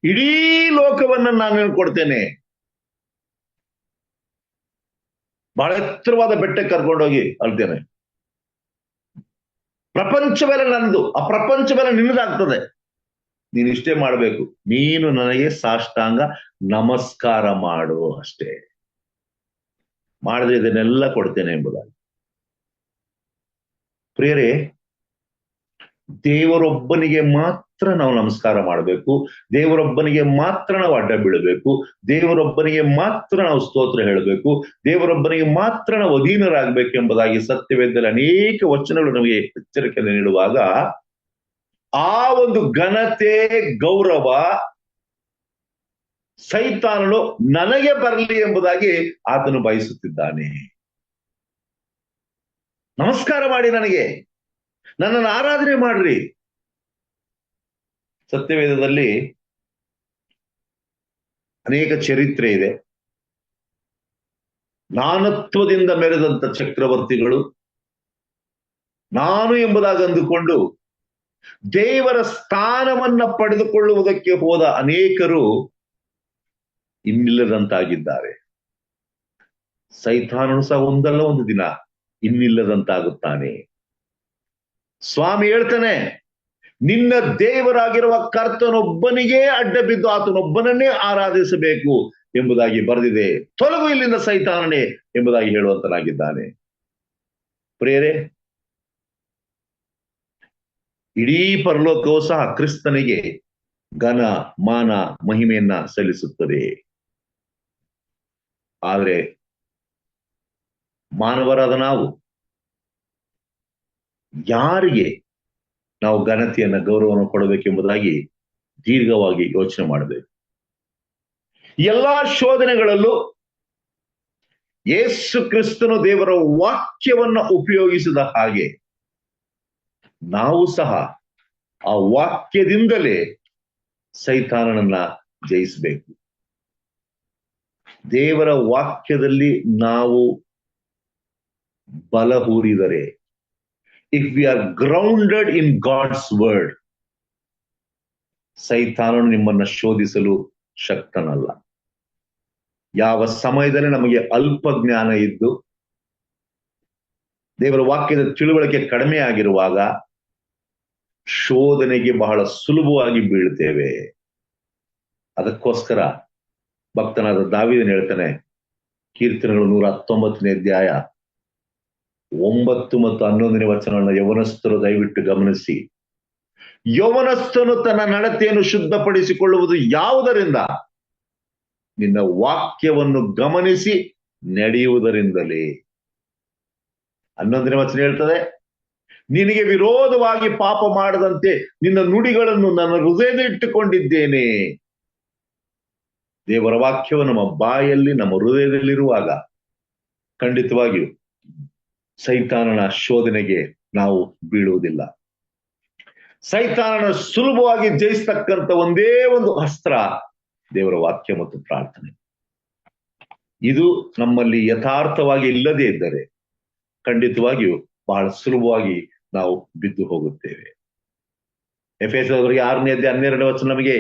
ಇಡೀ ಲೋಕವನ್ನ ನಾನು ಕೊಡ್ತೇನೆ. ಬಹಳ ಎತ್ತರವಾದ ಬೆಟ್ಟಕ್ಕೆ ಕರ್ಕೊಂಡೋಗಿ ಅಳ್ತೇನೆ, ಪ್ರಪಂಚವೆಲ್ಲ ನಂದು, ಆ ಪ್ರಪಂಚವೆಲ್ಲ ನಿನ್ನದಾಗ್ತದೆ, ನೀನು ಇಷ್ಟೇ ಮಾಡಬೇಕು, ನೀನು ನನಗೆ ಸಾಷ್ಟಾಂಗ ನಮಸ್ಕಾರ ಮಾಡು ಅಷ್ಟೇ, ಮಾಡಿದ್ರೆ ಇದನ್ನೆಲ್ಲ ಕೊಡ್ತೇನೆ ಎಂಬುದಾಗಿ. ಪ್ರಿಯರೇ, ದೇವರೊಬ್ಬನಿಗೆ ಮಾತ್ರ ನಾವು ನಮಸ್ಕಾರ ಮಾಡಬೇಕು, ದೇವರೊಬ್ಬನಿಗೆ ಮಾತ್ರ ನಾವು ಅಡ್ಡ ಬೀಳಬೇಕು, ದೇವರೊಬ್ಬನಿಗೆ ಮಾತ್ರ ನಾವು ಸ್ತೋತ್ರ ಹೇಳಬೇಕು, ದೇವರೊಬ್ಬನಿಗೆ ಮಾತ್ರ ನಾವು ಅಧೀನರಾಗಬೇಕು ಎಂಬುದಾಗಿ ಸತ್ಯವೇದದಲ್ಲಿ ಅನೇಕ ವಚನಗಳು ನಮಗೆ ಎಚ್ಚರಿಕೆಯನ್ನು ನೀಡುವಾಗ, ಆ ಒಂದು ಘನತೆ ಗೌರವ ಸೈತಾನನು ನನಗೆ ಬರಲಿ ಎಂಬುದಾಗಿ ಆತನು ಬಯಸುತ್ತಿದ್ದಾನೆ. ನಮಸ್ಕಾರ ಮಾಡಿ, ನನಗೆ ನನ್ನನ್ನು ಆರಾಧನೆ ಮಾಡ್ರಿ. ಸತ್ಯವೇದದಲ್ಲಿ ಅನೇಕ ಚರಿತ್ರೆ ಇದೆ. ನಾನತ್ವದಿಂದ ಮೆರೆದಂತ ಚಕ್ರವರ್ತಿಗಳು, ನಾನು ಎಂಬುದಾಗಿ ಅಂದುಕೊಂಡು ದೇವರ ಸ್ಥಾನವನ್ನ ಪಡೆದುಕೊಳ್ಳುವುದಕ್ಕೆ ಹೋದ ಅನೇಕರು ಇನ್ನಿಲ್ಲದಂತಾಗಿದ್ದಾರೆ. ಸೈತಾನನು ಸಹ ಒಂದಲ್ಲ ಒಂದು ದಿನ ಇನ್ನಿಲ್ಲದಂತಾಗುತ್ತಾನೆ. ಸ್ವಾಮಿ ಹೇಳ್ತಾನೆ, ನಿನ್ನ ದೇವರಾಗಿರುವ ಕರ್ತನೊಬ್ಬನಿಗೆ ಅಡ್ಡ ಬಿದ್ದು ಆತನೊಬ್ಬನನ್ನೇ ಆರಾಧಿಸಬೇಕು ಎಂಬುದಾಗಿ ಬರೆದಿದೆ, ತೊಲಗು ಇಲ್ಲಿಂದ ಸೈತಾನನೇ ಎಂಬುದಾಗಿ ಹೇಳುವಂತನಾಗಿದ್ದಾನೆ. ಪ್ರಿಯರೇ, ಇಡೀ ಪರಲೋಕವು ಸಹ ಕ್ರಿಸ್ತನಿಗೆ ಘನ ಮಾನ ಮಹಿಮೆಯನ್ನ ಸಲ್ಲಿಸುತ್ತದೆ. ಆದರೆ ಮಾನವರಾದ ನಾವು ಯಾರಿಗೆ ನಾವು ಘನತೆಯನ್ನ ಗೌರವವನ್ನು ಕೊಡಬೇಕೆಂಬುದಾಗಿ ದೀರ್ಘವಾಗಿ ಯೋಚನೆ ಮಾಡಬೇಕು. ಎಲ್ಲಾ ಶೋಧನೆಗಳಲ್ಲೂ ಯೇಸು ಕ್ರಿಸ್ತನು ದೇವರ ವಾಕ್ಯವನ್ನ ಉಪಯೋಗಿಸಿದ ಹಾಗೆ ನಾವು ಸಹ ಆ ವಾಕ್ಯದಿಂದಲೇ ಸೈತಾನನನ್ನ ಜಯಿಸಬೇಕು. ದೇವರ ವಾಕ್ಯದಲ್ಲಿ ನಾವು ಬಲ ಹೂರಿದರೆ, if we are grounded in God's word, ಸೈತಾನನು ನಿಮ್ಮನ್ನ ಶೋಧಿಸಲು ಶಕ್ತನಲ್ಲ. ಯಾವ ಸಮಯದಲ್ಲಿ ನಮಗೆ ಅಲ್ಪ ಜ್ಞಾನ ಇದ್ದು ದೇವರ ವಾಕ್ಯದ ತಿಳುವಳಿಕೆ ಕಡಿಮೆ ಆಗಿರುವಾಗ ಶೋಧನೆಗೆ ಬಹಳ ಸುಲಭವಾಗಿ ಬೀಳ್ತೇವೆ. ಅದಕ್ಕೋಸ್ಕರ ಭಕ್ತನಾದ ದಾವೀದನು ಹೇಳ್ತಾನೆ, ಕೀರ್ತನೆಗಳು 119ನೇ ಅಧ್ಯಾಯ 9 ಮತ್ತು 11ನೇ ವಚನವನ್ನು ಯೌವನಸ್ಥರು ದಯವಿಟ್ಟು ಗಮನಿಸಿ. ಯೌವನಸ್ಥನು ತನ್ನ ನಡತೆಯನ್ನು ಶುದ್ಧಪಡಿಸಿಕೊಳ್ಳುವುದು ಯಾವುದರಿಂದ? ನಿನ್ನ ವಾಕ್ಯವನ್ನು ಗಮನಿಸಿ ನಡೆಯುವುದರಿಂದಲೇ. 11ನೇ ವಚನ ಹೇಳ್ತದೆ, ನಿನಗೆ ವಿರೋಧವಾಗಿ ಪಾಪ ಮಾಡದಂತೆ ನಿನ್ನ ನುಡಿಗಳನ್ನು ನನ್ನ ಹೃದಯದಲ್ಲಿ ಇಟ್ಟುಕೊಂಡಿದ್ದೇನೆ. ದೇವರ ವಾಕ್ಯವು ನಮ್ಮ ಬಾಯಲ್ಲಿ, ನಮ್ಮ ಹೃದಯದಲ್ಲಿರುವಾಗ ಖಂಡಿತವಾಗಿಯೂ ಸೈತಾನನ ಶೋಧನೆಗೆ ನಾವು ಬೀಳುವುದಿಲ್ಲ. ಸೈತಾನನ ಸುಲಭವಾಗಿ ಜಯಿಸ್ತಕ್ಕಂಥ ಒಂದೇ ಒಂದು ಅಸ್ತ್ರ ದೇವರ ವಾಕ್ಯ ಮತ್ತು ಪ್ರಾರ್ಥನೆ. ಇದು ನಮ್ಮಲ್ಲಿ ಯಥಾರ್ಥವಾಗಿ ಇಲ್ಲದೇ ಇದ್ದರೆ ಖಂಡಿತವಾಗಿಯೂ ಬಹಳ ಸುಲಭವಾಗಿ ನಾವು ಬಿದ್ದು ಹೋಗುತ್ತೇವೆ. ಎಫೆಸದವರಿಗೆ 6ನೇ ಅಧ್ಯಾಯ 12ನೇ ವಚನ ನಮಗೆ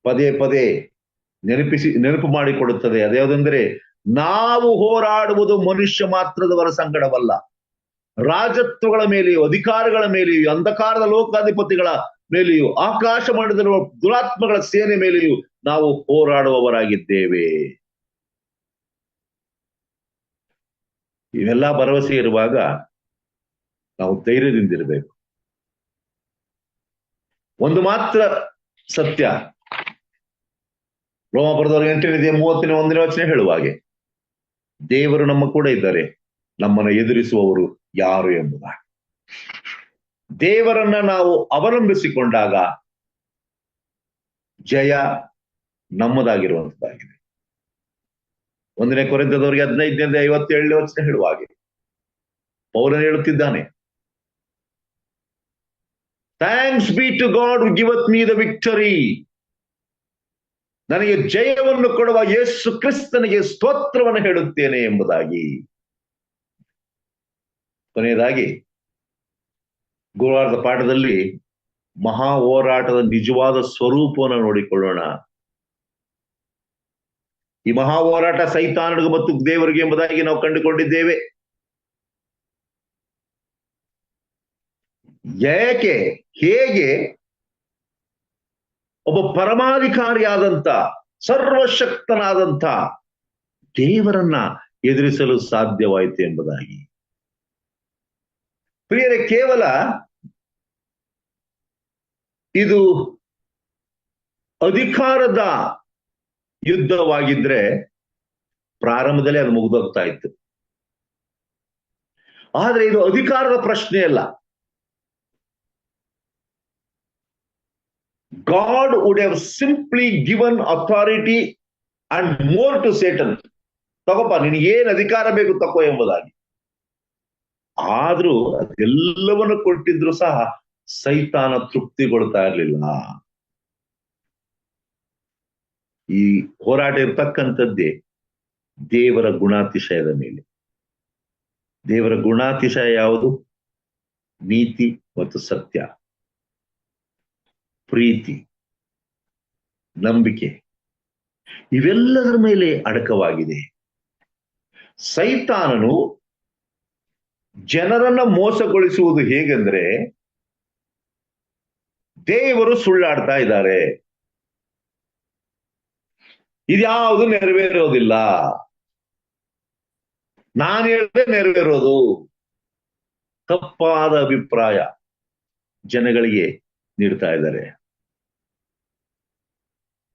ಪದೇ ಪದೇ ನೆನಪು ಮಾಡಿಕೊಡುತ್ತದೆ. ಅದ್ಯಾವುದೆಂದರೆ, ನಾವು ಹೋರಾಡುವುದು ಮನುಷ್ಯ ಮಾತ್ರದವರ ಸಂಗಡವಲ್ಲ, ರಾಜತ್ವಗಳ ಮೇಲೆಯೂ ಅಧಿಕಾರಗಳ ಮೇಲೆಯೂ ಅಂಧಕಾರದ ಲೋಕಾಧಿಪತಿಗಳ ಮೇಲೆಯೂ ಆಕಾಶ ಮಂಡಲದಲ್ಲಿರುವ ದುರಾತ್ಮಗಳ ಸೇನೆ ಮೇಲೆಯೂ ನಾವು ಹೋರಾಡುವವರಾಗಿದ್ದೇವೆ. ಇವೆಲ್ಲ ಭರವಸೆ ಇರುವಾಗ ನಾವು ಧೈರ್ಯದಿಂದಿರಬೇಕು. ಒಂದು ಮಾತ್ರ ಸತ್ಯ, ರೋಮಾಪುರದವರು 8ನೇ ಅಧ್ಯಾಯ 31ನೇ ವಚನ ಹೇಳುವ ಹಾಗೆ, ದೇವರು ನಮ್ಮ ಕೂಡ ಇದ್ದಾರೆ, ನಮ್ಮನ್ನು ಎದುರಿಸುವವರು ಯಾರು ಎಂಬುದಾಗಿ. ದೇವರನ್ನ ನಾವು ಅವಲಂಬಿಸಿಕೊಂಡಾಗ ಜಯ ನಮ್ಮದಾಗಿರುವಂತದ್ದಾಗಿದೆ. 1ನೇ ಕೊರಿಂಥದವರಿಗೆ 15ನೇ ಅಧ್ಯಾಯ 57ನೇ ವಚನ ಹೇಳುವ ಹಾಗೆ ಪೌಲನು ಹೇಳುತ್ತಿದ್ದಾನೆ, thanks be to God who giveth me the victory. ನನಗೆ ಜಯವನ್ನು ಕೊಡುವ ಯೇಸು ಕ್ರಿಸ್ತನಿಗೆ ಸ್ತೋತ್ರವನ್ನು ಹೇಳುತ್ತೇನೆ ಎಂಬುದಾಗಿ. ಕೊನೆಯದಾಗಿ ಗುರುವಾರದ ಪಾಠದಲ್ಲಿ ಮಹಾ ಹೋರಾಟದ ನಿಜವಾದ ಸ್ವರೂಪವನ್ನು ನೋಡಿಕೊಳ್ಳೋಣ. ಈ ಮಹಾ ಹೋರಾಟ ಸೈತಾನನಿಗೆ ಮತ್ತು ದೇವರಿಗೆ ಎಂಬುದಾಗಿ ನಾವು ಕಂಡುಕೊಂಡಿದ್ದೇವೆ. ಏಕೆ, ಹೇಗೆ ಒಬ್ಬ ಪರಮಾಧಿಕಾರಿಯಾದಂಥ ಸರ್ವಶಕ್ತನಾದಂಥ ದೇವರನ್ನ ಎದುರಿಸಲು ಸಾಧ್ಯವಾಯಿತು ಎಂಬುದಾಗಿ. ಪ್ರಿಯರೇ, ಕೇವಲ ಇದು ಅಧಿಕಾರದ ಯುದ್ಧವಾಗಿದ್ರೆ ಪ್ರಾರಂಭದಲ್ಲೇ ಅದು ಮುಗಿದೋಗ್ತಾ ಇತ್ತು. ಆದ್ರೆ ಇದು ಅಧಿಕಾರದ ಪ್ರಶ್ನೆ ಅಲ್ಲ. God would have simply given authority and more to Satan. ತಗೋಪ್ಪ, ನಿನಗೇನು ಅಧಿಕಾರ ಬೇಕು ತಗೋ ಎಂಬುದಾಗಿ. ಆದ್ರೂ ಅದೆಲ್ಲವನ್ನು ಕೊಟ್ಟಿದ್ರು ಸಹ ಸೈತಾನ ತೃಪ್ತಿಗೊಳ್ತಾ ಇರಲಿಲ್ಲ. ಈ ಹೋರಾಟ ಇರ್ತಕ್ಕಂಥದ್ದೇ ದೇವರ ಗುಣಾತಿಶಯದ ಮೇಲೆ. ದೇವರ ಗುಣಾತಿಶಯ ಯಾವುದು? ನೀತಿ ಮತ್ತು ಸತ್ಯ, ಪ್ರೀತಿ, ನಂಬಿಕೆ, ಇವೆಲ್ಲದರ ಮೇಲೆ ಅಡಕವಾಗಿದೆ. ಸೈತಾನನು ಜನರನ್ನ ಮೋಸಗೊಳಿಸುವುದು ಹೇಗೆಂದ್ರೆ, ದೇವರು ಸುಳ್ಳಾಡ್ತಾ ಇದ್ದಾರೆ, ಇದ್ಯಾವುದು ನೆರವೇರೋದಿಲ್ಲ, ನಾನು ಹೇಳಿದ್ರೆ ನೆರವೇರೋದು, ತಪ್ಪಾದ ಅಭಿಪ್ರಾಯ ಜನಗಳಿಗೆ ನೀಡ್ತಾ ಇದ್ದಾರೆ.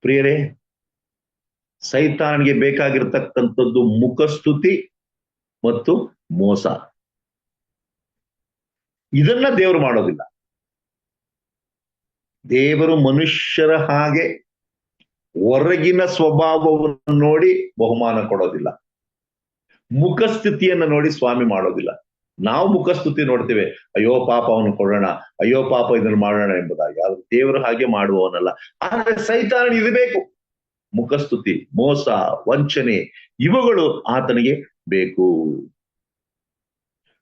ಪ್ರಿಯರೇ, ಸೈತಾನಿಗೆ ಬೇಕಾಗಿರ್ತಕ್ಕಂಥದ್ದು ಮುಖಸ್ತುತಿ ಮತ್ತು ಮೋಸ. ಇದನ್ನ ದೇವರು ಮಾಡೋದಿಲ್ಲ. ದೇವರು ಮನುಷ್ಯರ ಹಾಗೆ ಹೊರಗಿನ ಸ್ವಭಾವವನ್ನು ನೋಡಿ ಬಹುಮಾನ ಕೊಡೋದಿಲ್ಲ, ಮುಖಸ್ಥಿತಿಯನ್ನು ನೋಡಿ ಸ್ವಾಮಿ ಮಾಡೋದಿಲ್ಲ. ನಾವು ಮುಖಸ್ತುತಿ ನೋಡ್ತೇವೆ, ಅಯ್ಯೋ ಪಾಪ ಅವನು ಕೊಡೋಣ, ಅಯ್ಯೋ ಪಾಪ ಇದನ್ನು ಮಾಡೋಣ ಎಂಬುದಾಗಿ. ಆದ್ರೆ ದೇವರು ಹಾಗೆ ಮಾಡುವವನಲ್ಲ. ಆದ್ರೆ ಸೈತಾನ ಇದು ಬೇಕು, ಮುಖಸ್ತುತಿ, ಮೋಸ, ವಂಚನೆ, ಇವುಗಳು ಆತನಿಗೆ ಬೇಕು.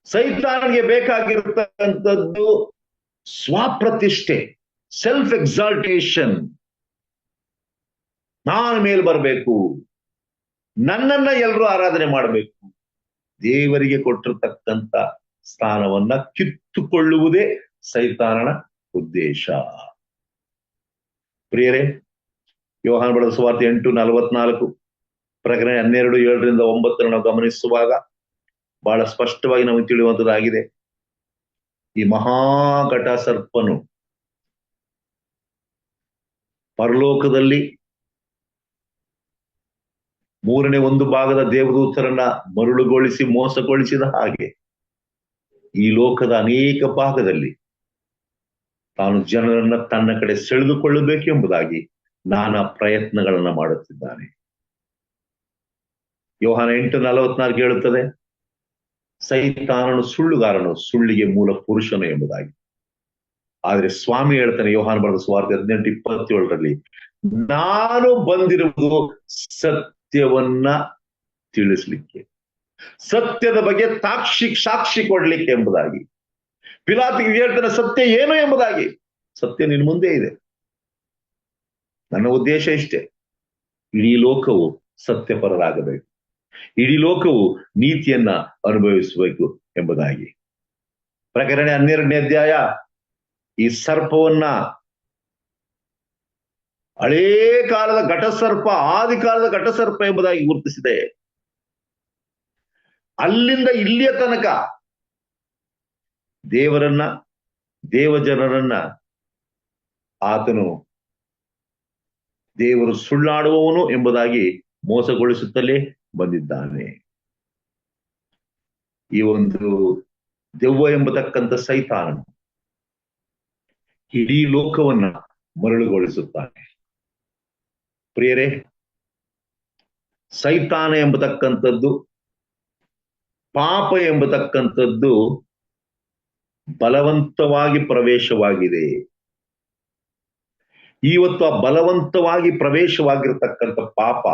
ಸೈತಾನಿಗೆ ಬೇಕಾಗಿರ್ತಕ್ಕಂಥದ್ದು ಸ್ವಪ್ರತಿಷ್ಠೆ, ಸೆಲ್ಫ್ ಎಕ್ಸಾಲ್ಟೇಷನ್. ನಾನು ಮೇಲ್ ಬರಬೇಕು, ನನ್ನನ್ನ ಎಲ್ಲರೂ ಆರಾಧನೆ ಮಾಡಬೇಕು. ದೇವರಿಗೆ ಕೊಟ್ಟಿರ್ತಕ್ಕಂಥ ಸ್ಥಾನವನ್ನ ಕಿತ್ತುಕೊಳ್ಳುವುದೇ ಸೈತಾನನ ಉದ್ದೇಶ. ಪ್ರಿಯರೇ, ಯೋಹಾನ ಬರೆದ ಸುವಾರ್ತೆ 8:44, ಪ್ರಕಟಣೆ 12:7-9 ನಾವು ಗಮನಿಸುವಾಗ ಬಹಳ ಸ್ಪಷ್ಟವಾಗಿ ನಮಗೆ ತಿಳಿಯುವಂತದ್ದಾಗಿದೆ. ಈ ಮಹಾಘಟ ಸರ್ಪನು ಪರಲೋಕದಲ್ಲಿ 1/3 ದೇವದೂತರನ್ನ ಮರುಳುಗೊಳಿಸಿ ಮೋಸಗೊಳಿಸಿದ ಹಾಗೆ ಈ ಲೋಕದ ಅನೇಕ ಭಾಗದಲ್ಲಿ ತಾನು ಜನರನ್ನ ತನ್ನ ಕಡೆ ಸೆಳೆದುಕೊಳ್ಳಬೇಕೆಂಬುದಾಗಿ ನಾನಾ ಪ್ರಯತ್ನಗಳನ್ನ ಮಾಡುತ್ತಿದ್ದಾನೆ. ಯೋಹಾನ 8:44 ಹೇಳುತ್ತದೆ, ಸೈತಾನನು ಸುಳ್ಳುಗಾರನು, ಸುಳ್ಳಿಗೆ ಮೂಲ ಪುರುಷನು ಎಂಬುದಾಗಿ. ಆದ್ರೆ ಸ್ವಾಮಿ ಹೇಳ್ತಾನೆ ಯೋಹಾನ ಬರೆದ ಸುವಾರ್ತೆ 18:27, ನಾನು ಬಂದಿರುವುದು ಸತ್ಯವನ್ನ ತಿಳಿಸ್ಲಿಕ್ಕೆ, ಸತ್ಯದ ಬಗ್ಗೆ ಸಾಕ್ಷಿ ಕೊಡ್ಲಿಕ್ಕೆ ಎಂಬುದಾಗಿ. ಪಿಲಾತಿಗೆ ಹೇಳ್ತಾನೆ, ಸತ್ಯ ಏನು ಎಂಬುದಾಗಿ. ಸತ್ಯ ನಿನ್ ಮುಂದೆ ಇದೆ. ನನ್ನ ಉದ್ದೇಶ ಇಷ್ಟೇ, ಇಡೀ ಲೋಕವು ಸತ್ಯಪರರಾಗಬೇಕು, ಇಡೀ ಲೋಕವು ನೀತಿಯನ್ನ ಅನುಭವಿಸಬೇಕು ಎಂಬುದಾಗಿ. ಪ್ರಕಟಣೆ 12ನೇ ಈ ಸರ್ಪವನ್ನ ಹಳೇ ಕಾಲದ ಘಟಸರ್ಪ, ಆದಿಕಾಲದ ಘಟಸರ್ಪ ಎಂಬುದಾಗಿ ಗುರುತಿಸಿದೆ. ಅಲ್ಲಿಂದ ಇಲ್ಲಿಯ ತನಕ ದೇವರನ್ನ, ದೇವಜನರನ್ನ ಆತನು ದೇವರು ಸುಳ್ಳಾಡುವವನು ಎಂಬುದಾಗಿ ಮೋಸಗೊಳಿಸುತ್ತಲೇ ಬಂದಿದ್ದಾನೆ. ಈ ಒಂದು ದೆವ್ವ ಎಂಬತಕ್ಕಂಥ ಸೈತಾನನು ಇಡೀ ಲೋಕವನ್ನ ಮರಳುಗೊಳಿಸುತ್ತಾನೆ. ಪ್ರಿಯರೇ, ಸೈತಾನ ಎಂಬತಕ್ಕಂಥದ್ದು, ಪಾಪ ಎಂಬತಕ್ಕಂಥದ್ದು ಬಲವಂತವಾಗಿ ಪ್ರವೇಶವಾಗಿದೆ. ಇವತ್ತು ಆ ಬಲವಂತವಾಗಿ ಪ್ರವೇಶವಾಗಿರತಕ್ಕಂಥ ಪಾಪ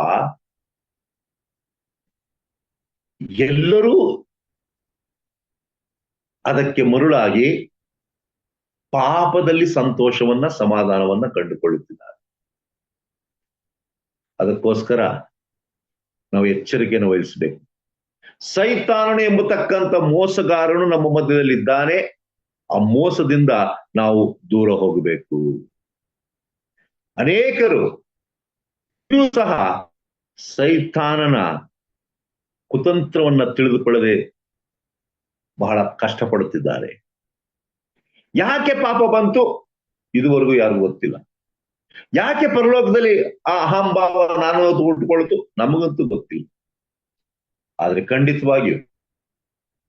ಎಲ್ಲರೂ ಅದಕ್ಕೆ ಮರುಳಾಗಿ ಪಾಪದಲ್ಲಿ ಸಂತೋಷವನ್ನ, ಸಮಾಧಾನವನ್ನ ಕಂಡುಕೊಳ್ಳುತ್ತಿದ್ದಾರೆ. ಅದಕ್ಕೋಸ್ಕರ ನಾವು ಎಚ್ಚರಿಕೆಯನ್ನು ವಹಿಸಬೇಕು. ಸೈತಾನನು ಎಂಬತಕ್ಕಂಥ ಮೋಸಗಾರನು ನಮ್ಮ ಮಧ್ಯದಲ್ಲಿದ್ದಾನೆ. ಆ ಮೋಸದಿಂದ ನಾವು ದೂರ ಹೋಗಬೇಕು. ಅನೇಕರು ಸಹ ಸೈತಾನನ ಕುತಂತ್ರವನ್ನ ತಿಳಿದುಕೊಳ್ಳದೆ ಬಹಳ ಕಷ್ಟಪಡುತ್ತಿದ್ದಾರೆ. ಯಾಕೆ ಪಾಪ ಬಂತು ಇದುವರೆಗೂ ಯಾರಿಗೂ ಗೊತ್ತಿಲ್ಲ. ಯಾಕೆ ಪರಲೋಕದಲ್ಲಿ ಆ ಅಹಂಭಾವ ನಾನು ಉಟ್ಕೊಳ್ತು ನಮಗಂತೂ ಗೊತ್ತಿಲ್ಲ. ಆದ್ರೆ ಖಂಡಿತವಾಗಿಯೂ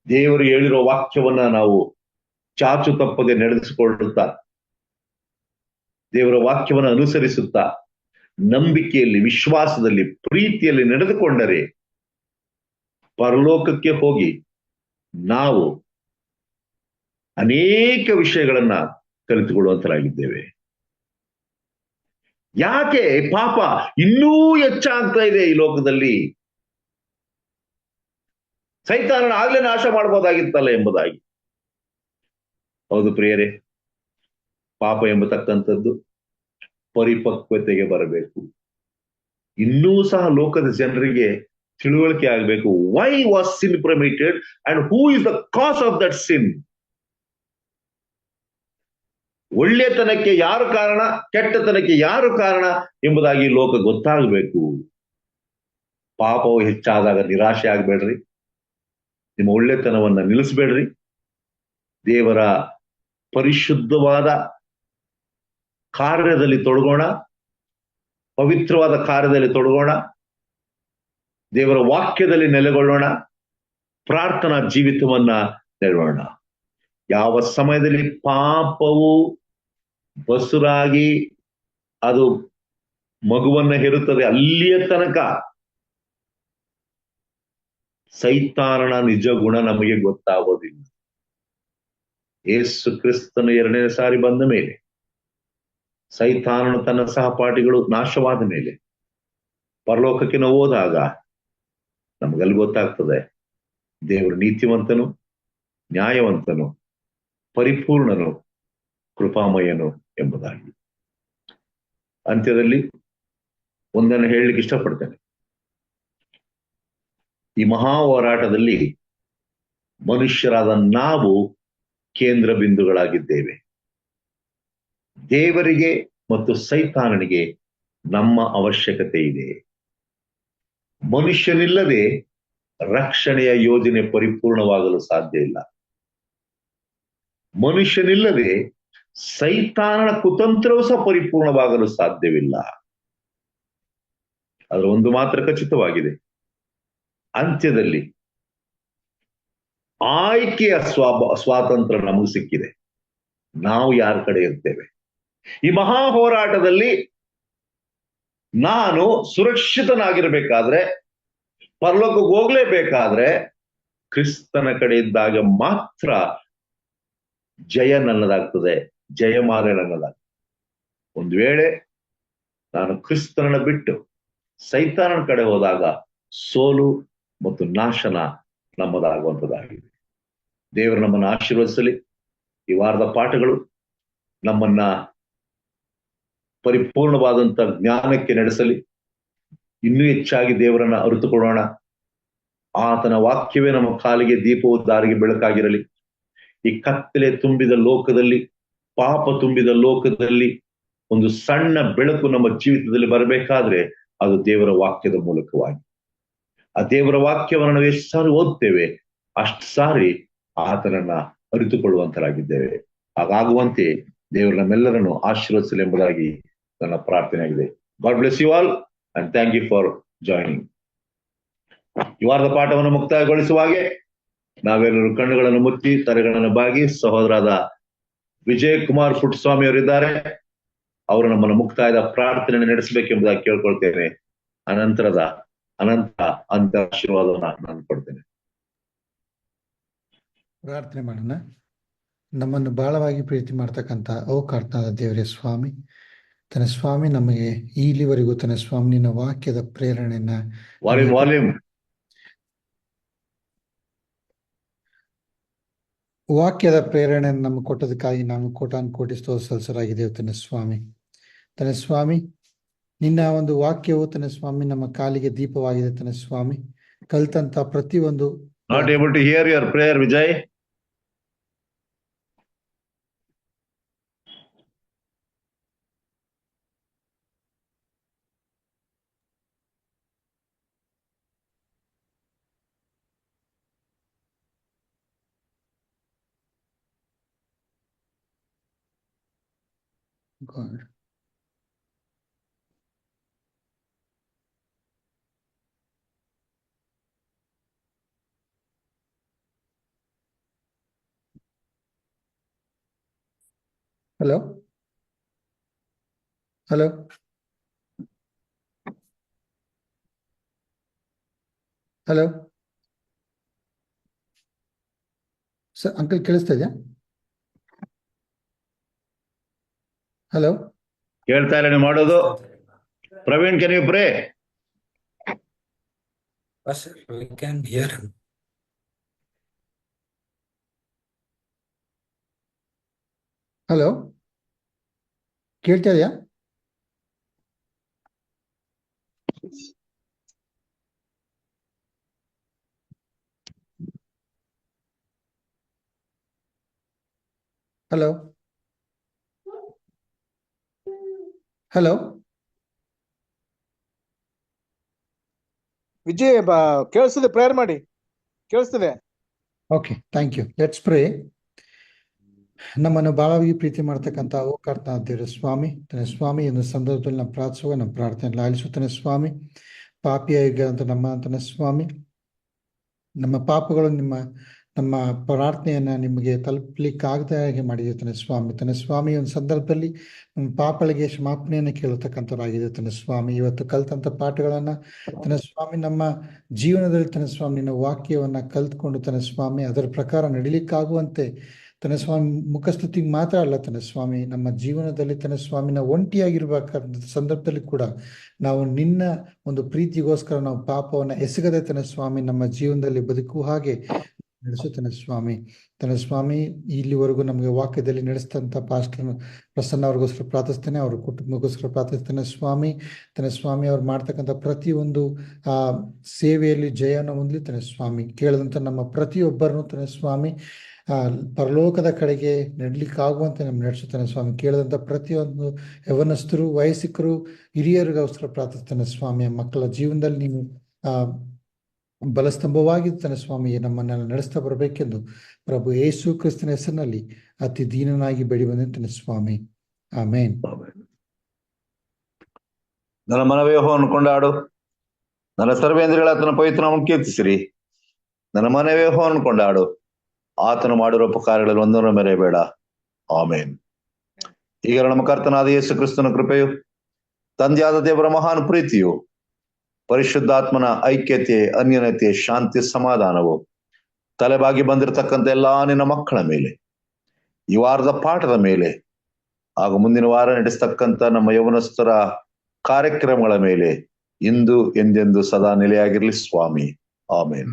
ದೇವರು ಹೇಳಿರೋ ವಾಕ್ಯವನ್ನ ನಾವು ಚಾಚು ತಪ್ಪದೆ ನಡೆಸಿಕೊಳ್ಳುತ್ತಾ, ದೇವರ ವಾಕ್ಯವನ್ನು ಅನುಸರಿಸುತ್ತಾ, ನಂಬಿಕೆಯಲ್ಲಿ, ವಿಶ್ವಾಸದಲ್ಲಿ, ಪ್ರೀತಿಯಲ್ಲಿ ನಡೆದುಕೊಂಡರೆ ಪರಲೋಕಕ್ಕೆ ಹೋಗಿ ನಾವು ಅನೇಕ ವಿಷಯಗಳನ್ನ ಕಲಿತುಕೊಳ್ಳುವಂತರಾಗಿದ್ದೇವೆ. ಯಾಕೆ ಪಾಪ ಇನ್ನೂ ಹೆಚ್ಚಾಗ್ತಾ ಇದೆ ಈ ಲೋಕದಲ್ಲಿ? ಸೈತಾನನ ಆಗ್ಲೇ ನಾಶ ಮಾಡ್ಬೋದಾಗಿತ್ತಲ್ಲ ಎಂಬುದಾಗಿ. ಹೌದು ಪ್ರಿಯರೇ, ಪಾಪ ಎಂಬತಕ್ಕಂಥದ್ದು ಪರಿಪಕ್ವತೆಗೆ ಬರಬೇಕು. ಇನ್ನೂ ಸಹ ಲೋಕದ ಜನರಿಗೆ ತಿಳುವಳಿಕೆ ಆಗಬೇಕು. Why was sin permitted and who is the cause of that sin. ಒಳ್ಳೆತನಕ್ಕೆ ಯಾರು ಕಾರಣ, ಕೆಟ್ಟತನಕ್ಕೆ ಯಾರು ಕಾರಣ ಎಂಬುದಾಗಿ ಲೋಕ ಗೊತ್ತಾಗಬೇಕು. ಪಾಪವು ಹೆಚ್ಚಾದಾಗ ನಿರಾಶೆ ಆಗ್ಬೇಡ್ರಿ, ನಿಮ್ಮ ಒಳ್ಳೆತನವನ್ನ ನಿಲ್ಲಿಸ್ಬೇಡ್ರಿ. ದೇವರ ಪರಿಶುದ್ಧವಾದ ಕಾರ್ಯದಲ್ಲಿ ತೊಡಗೋಣ, ಪವಿತ್ರವಾದ ಕಾರ್ಯದಲ್ಲಿ ತೊಡಗೋಣ, ದೇವರ ವಾಕ್ಯದಲ್ಲಿ ನೆಲೆಗೊಳ್ಳೋಣ, ಪ್ರಾರ್ಥನಾ ಜೀವಿತವನ್ನ ನೆರವೇರೋಣ. ಯಾವ ಸಮಯದಲ್ಲಿ ಪಾಪವು ಬಸುರಾಗಿ ಅದು ಮಗುವನ್ನ ಹೆರುತ್ತದೆ, ಅಲ್ಲಿಯ ತನಕ ಸೈತಾನನ ನಿಜ ಗುಣ ನಮಗೆ ಗೊತ್ತಾಗೋದಿಲ್ಲ. ಯೇಸು ಕ್ರಿಸ್ತನು 2ನೇ ಸಾರಿ ಬಂದ ಮೇಲೆ, ಸೈತಾನನು ತನ್ನ ಸಹಪಾಠಿಗಳು ನಾಶವಾದ ಮೇಲೆ ಪರಲೋಕಕ್ಕೆ ನಾವು ಹೋದಾಗ ನಮಗಲ್ಲಿ ಗೊತ್ತಾಗ್ತದೆ ದೇವರು ನೀತಿವಂತನು, ನ್ಯಾಯವಂತನು, ಪರಿಪೂರ್ಣನು, ಕೃಪಾಮಯನು ಎಂಬುದಾಗಿ. ಅಂತ್ಯದಲ್ಲಿ ಒಂದನ್ನು ಹೇಳಲಿಕ್ಕೆ ಇಷ್ಟಪಡ್ತೇನೆ. ಈ ಮಹಾ ಹೋರಾಟದಲ್ಲಿ ಮನುಷ್ಯರಾದ ನಾವು ಕೇಂದ್ರ ಬಿಂದುಗಳಾಗಿದ್ದೇವೆ. ದೇವರಿಗೆ ಮತ್ತು ಸೈತಾನನಿಗೆ ನಮ್ಮ ಅವಶ್ಯಕತೆ ಇದೆ. ಮನುಷ್ಯನಿಲ್ಲದೆ ರಕ್ಷಣೆಯ ಯೋಜನೆ ಪರಿಪೂರ್ಣವಾಗಲು ಸಾಧ್ಯ ಇಲ್ಲ. ಮನುಷ್ಯನಿಲ್ಲದೆ ಸೈತಾನನ ಕುತಂತ್ರವೂ ಸಹ ಪರಿಪೂರ್ಣವಾಗಲು ಸಾಧ್ಯವಿಲ್ಲ. ಅದರ ಒಂದು ಮಾತ್ರ ಖಚಿತವಾಗಿದೆ, ಅಂತ್ಯದಲ್ಲಿ ಆಯ್ಕೆಯ ಸ್ವಾತಂತ್ರ್ಯ ನಮಗೆ ಸಿಕ್ಕಿದೆ. ನಾವು ಯಾರ ಕಡೆ ಇರ್ತೇವೆ? ಈ ಮಹಾ ಹೋರಾಟದಲ್ಲಿ ನಾನು ಸುರಕ್ಷಿತನಾಗಿರ್ಬೇಕಾದ್ರೆ, ಪರಲೋಕಕ್ಕೆ ಹೋಗ್ಲೇಬೇಕಾದ್ರೆ ಕ್ರಿಸ್ತನ ಕಡೆ ಇದ್ದಾಗ ಮಾತ್ರ ಜಯ ನನ್ನದಾಗ್ತದೆ, ಜಯಮಾಲೆ ನನ್ನದಾಗ್ತದೆ. ಒಂದು ವೇಳೆ ನಾನು ಕ್ರಿಸ್ತನನ್ನ ಬಿಟ್ಟು ಸೈತಾನನ ಕಡೆ ಹೋದಾಗ ಸೋಲು ಮತ್ತು ನಾಶನ ನಮ್ಮದಾಗುವಂಥದ್ದಾಗಿದೆ. ದೇವರು ನಮ್ಮನ್ನು ಆಶೀರ್ವದಿಸಲಿ. ಈ ವಾರದ ಪಾಠಗಳು ನಮ್ಮನ್ನ ಪರಿಪೂರ್ಣವಾದಂತ ಜ್ಞಾನಕ್ಕೆ ನಡೆಸಲಿ. ಇನ್ನೂ ಹೆಚ್ಚಾಗಿ ದೇವರನ್ನ ಅರಿತುಕೊಳ್ಳೋಣ. ಆತನ ವಾಕ್ಯವೇ ನಮ್ಮ ಕಾಲಿಗೆ ದೀಪವು, ದಾರಿಗೆ ಬೆಳಕಾಗಿರಲಿ. ಈ ಕತ್ತಲೆ ತುಂಬಿದ ಲೋಕದಲ್ಲಿ, ಪಾಪ ತುಂಬಿದ ಲೋಕದಲ್ಲಿ ಒಂದು ಸಣ್ಣ ಬೆಳಕು ನಮ್ಮ ಜೀವಿತದಲ್ಲಿ ಬರಬೇಕಾದ್ರೆ ಅದು ದೇವರ ವಾಕ್ಯದ ಮೂಲಕವಾಗಿ. ಆ ದೇವರ ವಾಕ್ಯವನ್ನು ನಾವು ಎಷ್ಟು ಸಾರಿ ಓದ್ತೇವೆ, ಅಷ್ಟು ಸಾರಿ ಆತನನ್ನ ಅರಿತುಕೊಳ್ಳುವಂತರಾಗಿದ್ದೇವೆ. ಹಾಗಾಗುವಂತೆ ದೇವರು ನಮ್ಮೆಲ್ಲರನ್ನು ಆಶೀರ್ವದಿಸಲಿ ಎಂಬುದಾಗಿ ನನ್ನ ಪ್ರಾರ್ಥನೆ ಆಗಿದೆ. God bless you all and thank you for joining. ಈ ವಾರದ ಪಾಠವನ್ನು ಮುಕ್ತಾಯಗೊಳಿಸುವ ಹಾಗೆ ನಾವೆಲ್ಲರೂ ಕಣ್ಣುಗಳನ್ನು ಮುಚ್ಚಿ ತಲೆಗಳನ್ನು ಬಾಗಿ, ಸಹೋದರಾದ ವಿಜಯ್ ಕುಮಾರ್ ಪುಟ್ಟಸ್ವಾಮಿ ಅವರಿದ್ದಾರೆ, ಅವರು ನಮ್ಮನ್ನು ಮುಕ್ತಾಯದ ಪ್ರಾರ್ಥನೆಯನ್ನು ನಡೆಸಬೇಕೆಂಬುದಾಗಿ ಕೇಳ್ಕೊಳ್ತೇನೆ. ಅನಂತ ಅಂತ ಆಶೀರ್ವಾದವನ್ನು ನಾನು ಕೊಡ್ತೇನೆ. ಪ್ರಾರ್ಥನೆ ಮಾಡೋಣ. ನಮ್ಮನ್ನು ಬಹಳವಾಗಿ ಪ್ರೀತಿ ಮಾಡ್ತಕ್ಕಂಥ ಕರ್ತನಾದ ದೇವರೇ ಸ್ವಾಮಿ, ತನ್ನ ಸ್ವಾಮಿ ನಮಗೆ ಇಲ್ಲಿವರೆಗೂ ತನ್ನ ಸ್ವಾಮಿ ನಿನ್ನ ವಾಕ್ಯದ ಪ್ರೇರಣೆಯನ್ನ ವಾಕ್ಯದ ಪ್ರೇರಣೆಯನ್ನು ನಮಗೆ ಕೊಟ್ಟದಕ್ಕಾಗಿ ನಾವು ಕೋಟಿ ಸ್ತೋತ್ರ ಸಲ್ಲಿಸಲಾಗಿದ್ದೇವೆ ತನ್ನ ಸ್ವಾಮಿ. ನಿನ್ನ ಒಂದು ವಾಕ್ಯವು ತನ್ನ ಸ್ವಾಮಿ ನಮ್ಮ ಕಾಲಿಗೆ ದೀಪವಾಗಿದೆ ತನ್ನ ಸ್ವಾಮಿ. ಕಲ್ತಂತ ಪ್ರತಿಯೊಂದು not able to hear your prayer Vijay. God. Hello? Hello? Hello? Sir uncle ಕೇಳಿಸ್ತಾ ಇದೆಯಾ? ಹಲೋ, ಕೇಳ್ತಾ ಇಲ್ಲ ನೀವು ಮಾಡೋದು? Praveen, can you pray? Sir, we can hear him. Hello, ಕೇಳ್ತಾ ಇದೆಯಾ? ಹಲೋ ಹಲೋ ವಿಜಯ್ ಕೇಳಿಸ್ತದೆ, ಪ್ರೇಯರ್ ಮಾಡಿ. ಕೇಳಿಸ್ತದೆ. Okay, thank you. Let's pray. ನಮ್ಮನ್ನು ಬಹಳವಾಗಿ ಪ್ರೀತಿ ಮಾಡ್ತಕ್ಕಂಥ ಕರ್ತನಾದ ದೇವರ ಸ್ವಾಮಿ, ತನ್ನ ಸ್ವಾಮಿ ಒಂದು ಸಂದರ್ಭದಲ್ಲಿ ನಮ್ಮ ಪ್ರಾರ್ಥಿಸುವ, ನಮ್ಮ ಪ್ರಾರ್ಥನೆ ಆಲಿಸುತ್ತಾನೆ ಸ್ವಾಮಿ. ಪಾಪಿಯಾಗಿರುವಂಥ ತನ್ನ ಸ್ವಾಮಿ, ನಮ್ಮ ಪಾಪಗಳು ನಮ್ಮ ಪ್ರಾರ್ಥನೆಯನ್ನ ನಿಮಗೆ ತಲುಪಲಿಕ್ಕಾಗದ ಹಾಗೆ ಮಾಡಿದೆ ತನ್ನ ಸ್ವಾಮಿ ಒಂದು ಸಂದರ್ಭದಲ್ಲಿ ನಮ್ಮ ಪಾಪಗಳಿಗೆ ಕ್ಷಮಾಪಣೆಯನ್ನು ಕೇಳತಕ್ಕಂಥವರಾಗಿದೆ ತನ್ನ ಸ್ವಾಮಿ. ಇವತ್ತು ಕಲ್ತಂಥ ಪಾಠಗಳನ್ನ ತನ್ನ ಸ್ವಾಮಿ ನಮ್ಮ ಜೀವನದಲ್ಲಿ ತನ್ನ ಸ್ವಾಮಿ ನಿನ್ನ ವಾಕ್ಯವನ್ನ ಕಲ್ತ್ಕೊಂಡು ತನ್ನ ಸ್ವಾಮಿ ಅದರ ಪ್ರಕಾರ ನಡಿಲಿಕ್ಕಾಗುವಂತೆ ತನ್ನ ಸ್ವಾಮಿ ಮುಖಸ್ತುತಿಗೆ ಮಾತ್ರ ಅಲ್ಲ ತನ್ನ ಸ್ವಾಮಿ, ನಮ್ಮ ಜೀವನದಲ್ಲಿ ತನ್ನ ಸ್ವಾಮಿನ ಒಂಟಿಯಾಗಿರ್ಬೇಕಾದ ಸಂದರ್ಭದಲ್ಲಿ ಕೂಡ ನಾವು ನಿನ್ನ ಒಂದು ಪ್ರೀತಿಗೋಸ್ಕರ ನಾವು ಪಾಪವನ್ನ ಎಸಗದೆ ತನ್ನ ಸ್ವಾಮಿ ನಮ್ಮ ಜೀವನದಲ್ಲಿ ಬದುಕುವ ಹಾಗೆ ನಡೆಸುತ್ತಾನೆ ಸ್ವಾಮಿ. ತನ್ನ ಸ್ವಾಮಿ ಇಲ್ಲಿವರೆಗೂ ನಮಗೆ ವಾಕ್ಯದಲ್ಲಿ ನಡೆಸಿದಂಥ ಪಾಸ್ಟರ್ ಪ್ರಸನ್ನ ಅವ್ರಿಗೋಸ್ಕರ ಪ್ರಾರ್ಥಿಸ್ತೇನೆ, ಅವ್ರ ಕುಟುಂಬಕ್ಕೋಸ್ಕರ ಪ್ರಾರ್ಥಿಸ್ತೇನೆ ಸ್ವಾಮಿ. ತನ್ನ ಸ್ವಾಮಿ ಅವ್ರು ಮಾಡ್ತಕ್ಕಂಥ ಪ್ರತಿಯೊಂದು ಸೇವೆಯಲ್ಲಿ ಜಯವನ್ನು ಹೊಂದಲಿ ತನ್ನ ಸ್ವಾಮಿ. ಕೇಳಿದಂಥ ನಮ್ಮ ಪ್ರತಿಯೊಬ್ಬರನ್ನು ತನ್ನ ಸ್ವಾಮಿ ಪರಲೋಕದ ಕಡೆಗೆ ನಡಲಿಕ್ಕಾಗುವಂತೆ ನಮ್ಮ ನಡೆಸುತ್ತಾನೆ ಸ್ವಾಮಿ. ಕೇಳಿದಂಥ ಪ್ರತಿಯೊಂದು ಯವನಸ್ಥರು, ವಯಸ್ಸಿಕರು, ಹಿರಿಯರಿಗೋಸ್ಕರ ಪ್ರಾರ್ಥಿಸ್ತಾನೆ ಸ್ವಾಮಿ. ಮಕ್ಕಳ ಜೀವನದಲ್ಲಿ ನೀವು ಬಲಸ್ತಂಭವಾಗಿರ್ತಾನೆ ಸ್ವಾಮಿ. ನಮ್ಮನ್ನೆಲ್ಲ ನಡೆಸ್ತಾ ಬರಬೇಕೆಂದು ಪ್ರಭು ಯೇಸು ಕ್ರಿಸ್ತನ ಹೆಸರಿನಲ್ಲಿ ಅತಿ ದೀನನಾಗಿ ಬೆಳಿ ಬಂದಂತಾನೆ ಸ್ವಾಮಿ. ಆಮೇನ್. ನನ್ನ ಮನವೇಹವನ್ನು ಕೊಂಡಾಡು, ನನ್ನ ಸರ್ವೇಂದ್ರಿಗಳ ಆತನ ಪವಿತ್ರನಾಮವನ್ನು ಕೀರ್ತಿಸಿರಿ. ನನ್ನ ಮನವೇಹವನ್ನು ಕೊಂಡಾಡು, ಆತನು ಮಾಡಿರುವ ಉಪಕಾರಗಳಲ್ಲಿ ಒಂದನ್ನು ಮೆರೆಯಬೇಡ. ಆಮೇನ್. ಈಗ ನಮ್ಮ ಕರ್ತನಾದ ಯೇಸು ಕ್ರಿಸ್ತನ ಕೃಪೆಯು, ತಂದೆಯಾದ ದೇವರ ಮಹಾನ್ ಪ್ರೀತಿಯು, ಪರಿಶುದ್ಧಾತ್ಮನ ಐಕ್ಯತೆ, ಅನ್ಯೋನ್ಯತೆ, ಶಾಂತಿ, ಸಮಾಧಾನವು ತಲೆಬಾಗಿ ಬಂದಿರತಕ್ಕಂಥ ಎಲ್ಲಾ ನಿನ್ನ ಮಕ್ಕಳ ಮೇಲೆ, ಈ ವಾರದ ಪಾಠದ ಮೇಲೆ ಹಾಗೂ ಮುಂದಿನ ವಾರ ನಡೆಸ್ತಕ್ಕಂಥ ನಮ್ಮ ಯೌವನಸ್ಥರ ಕಾರ್ಯಕ್ರಮಗಳ ಮೇಲೆ ಇಂದು ಎಂದೆಂದು ಸದಾ ನೆಲೆಯಾಗಿರ್ಲಿ ಸ್ವಾಮಿ. ಆಮೇನ್.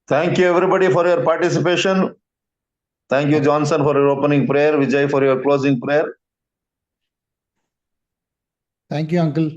Thank you everybody for your participation. Thank you Johnson for your opening prayer, Vijay for your closing prayer. Thank you uncle.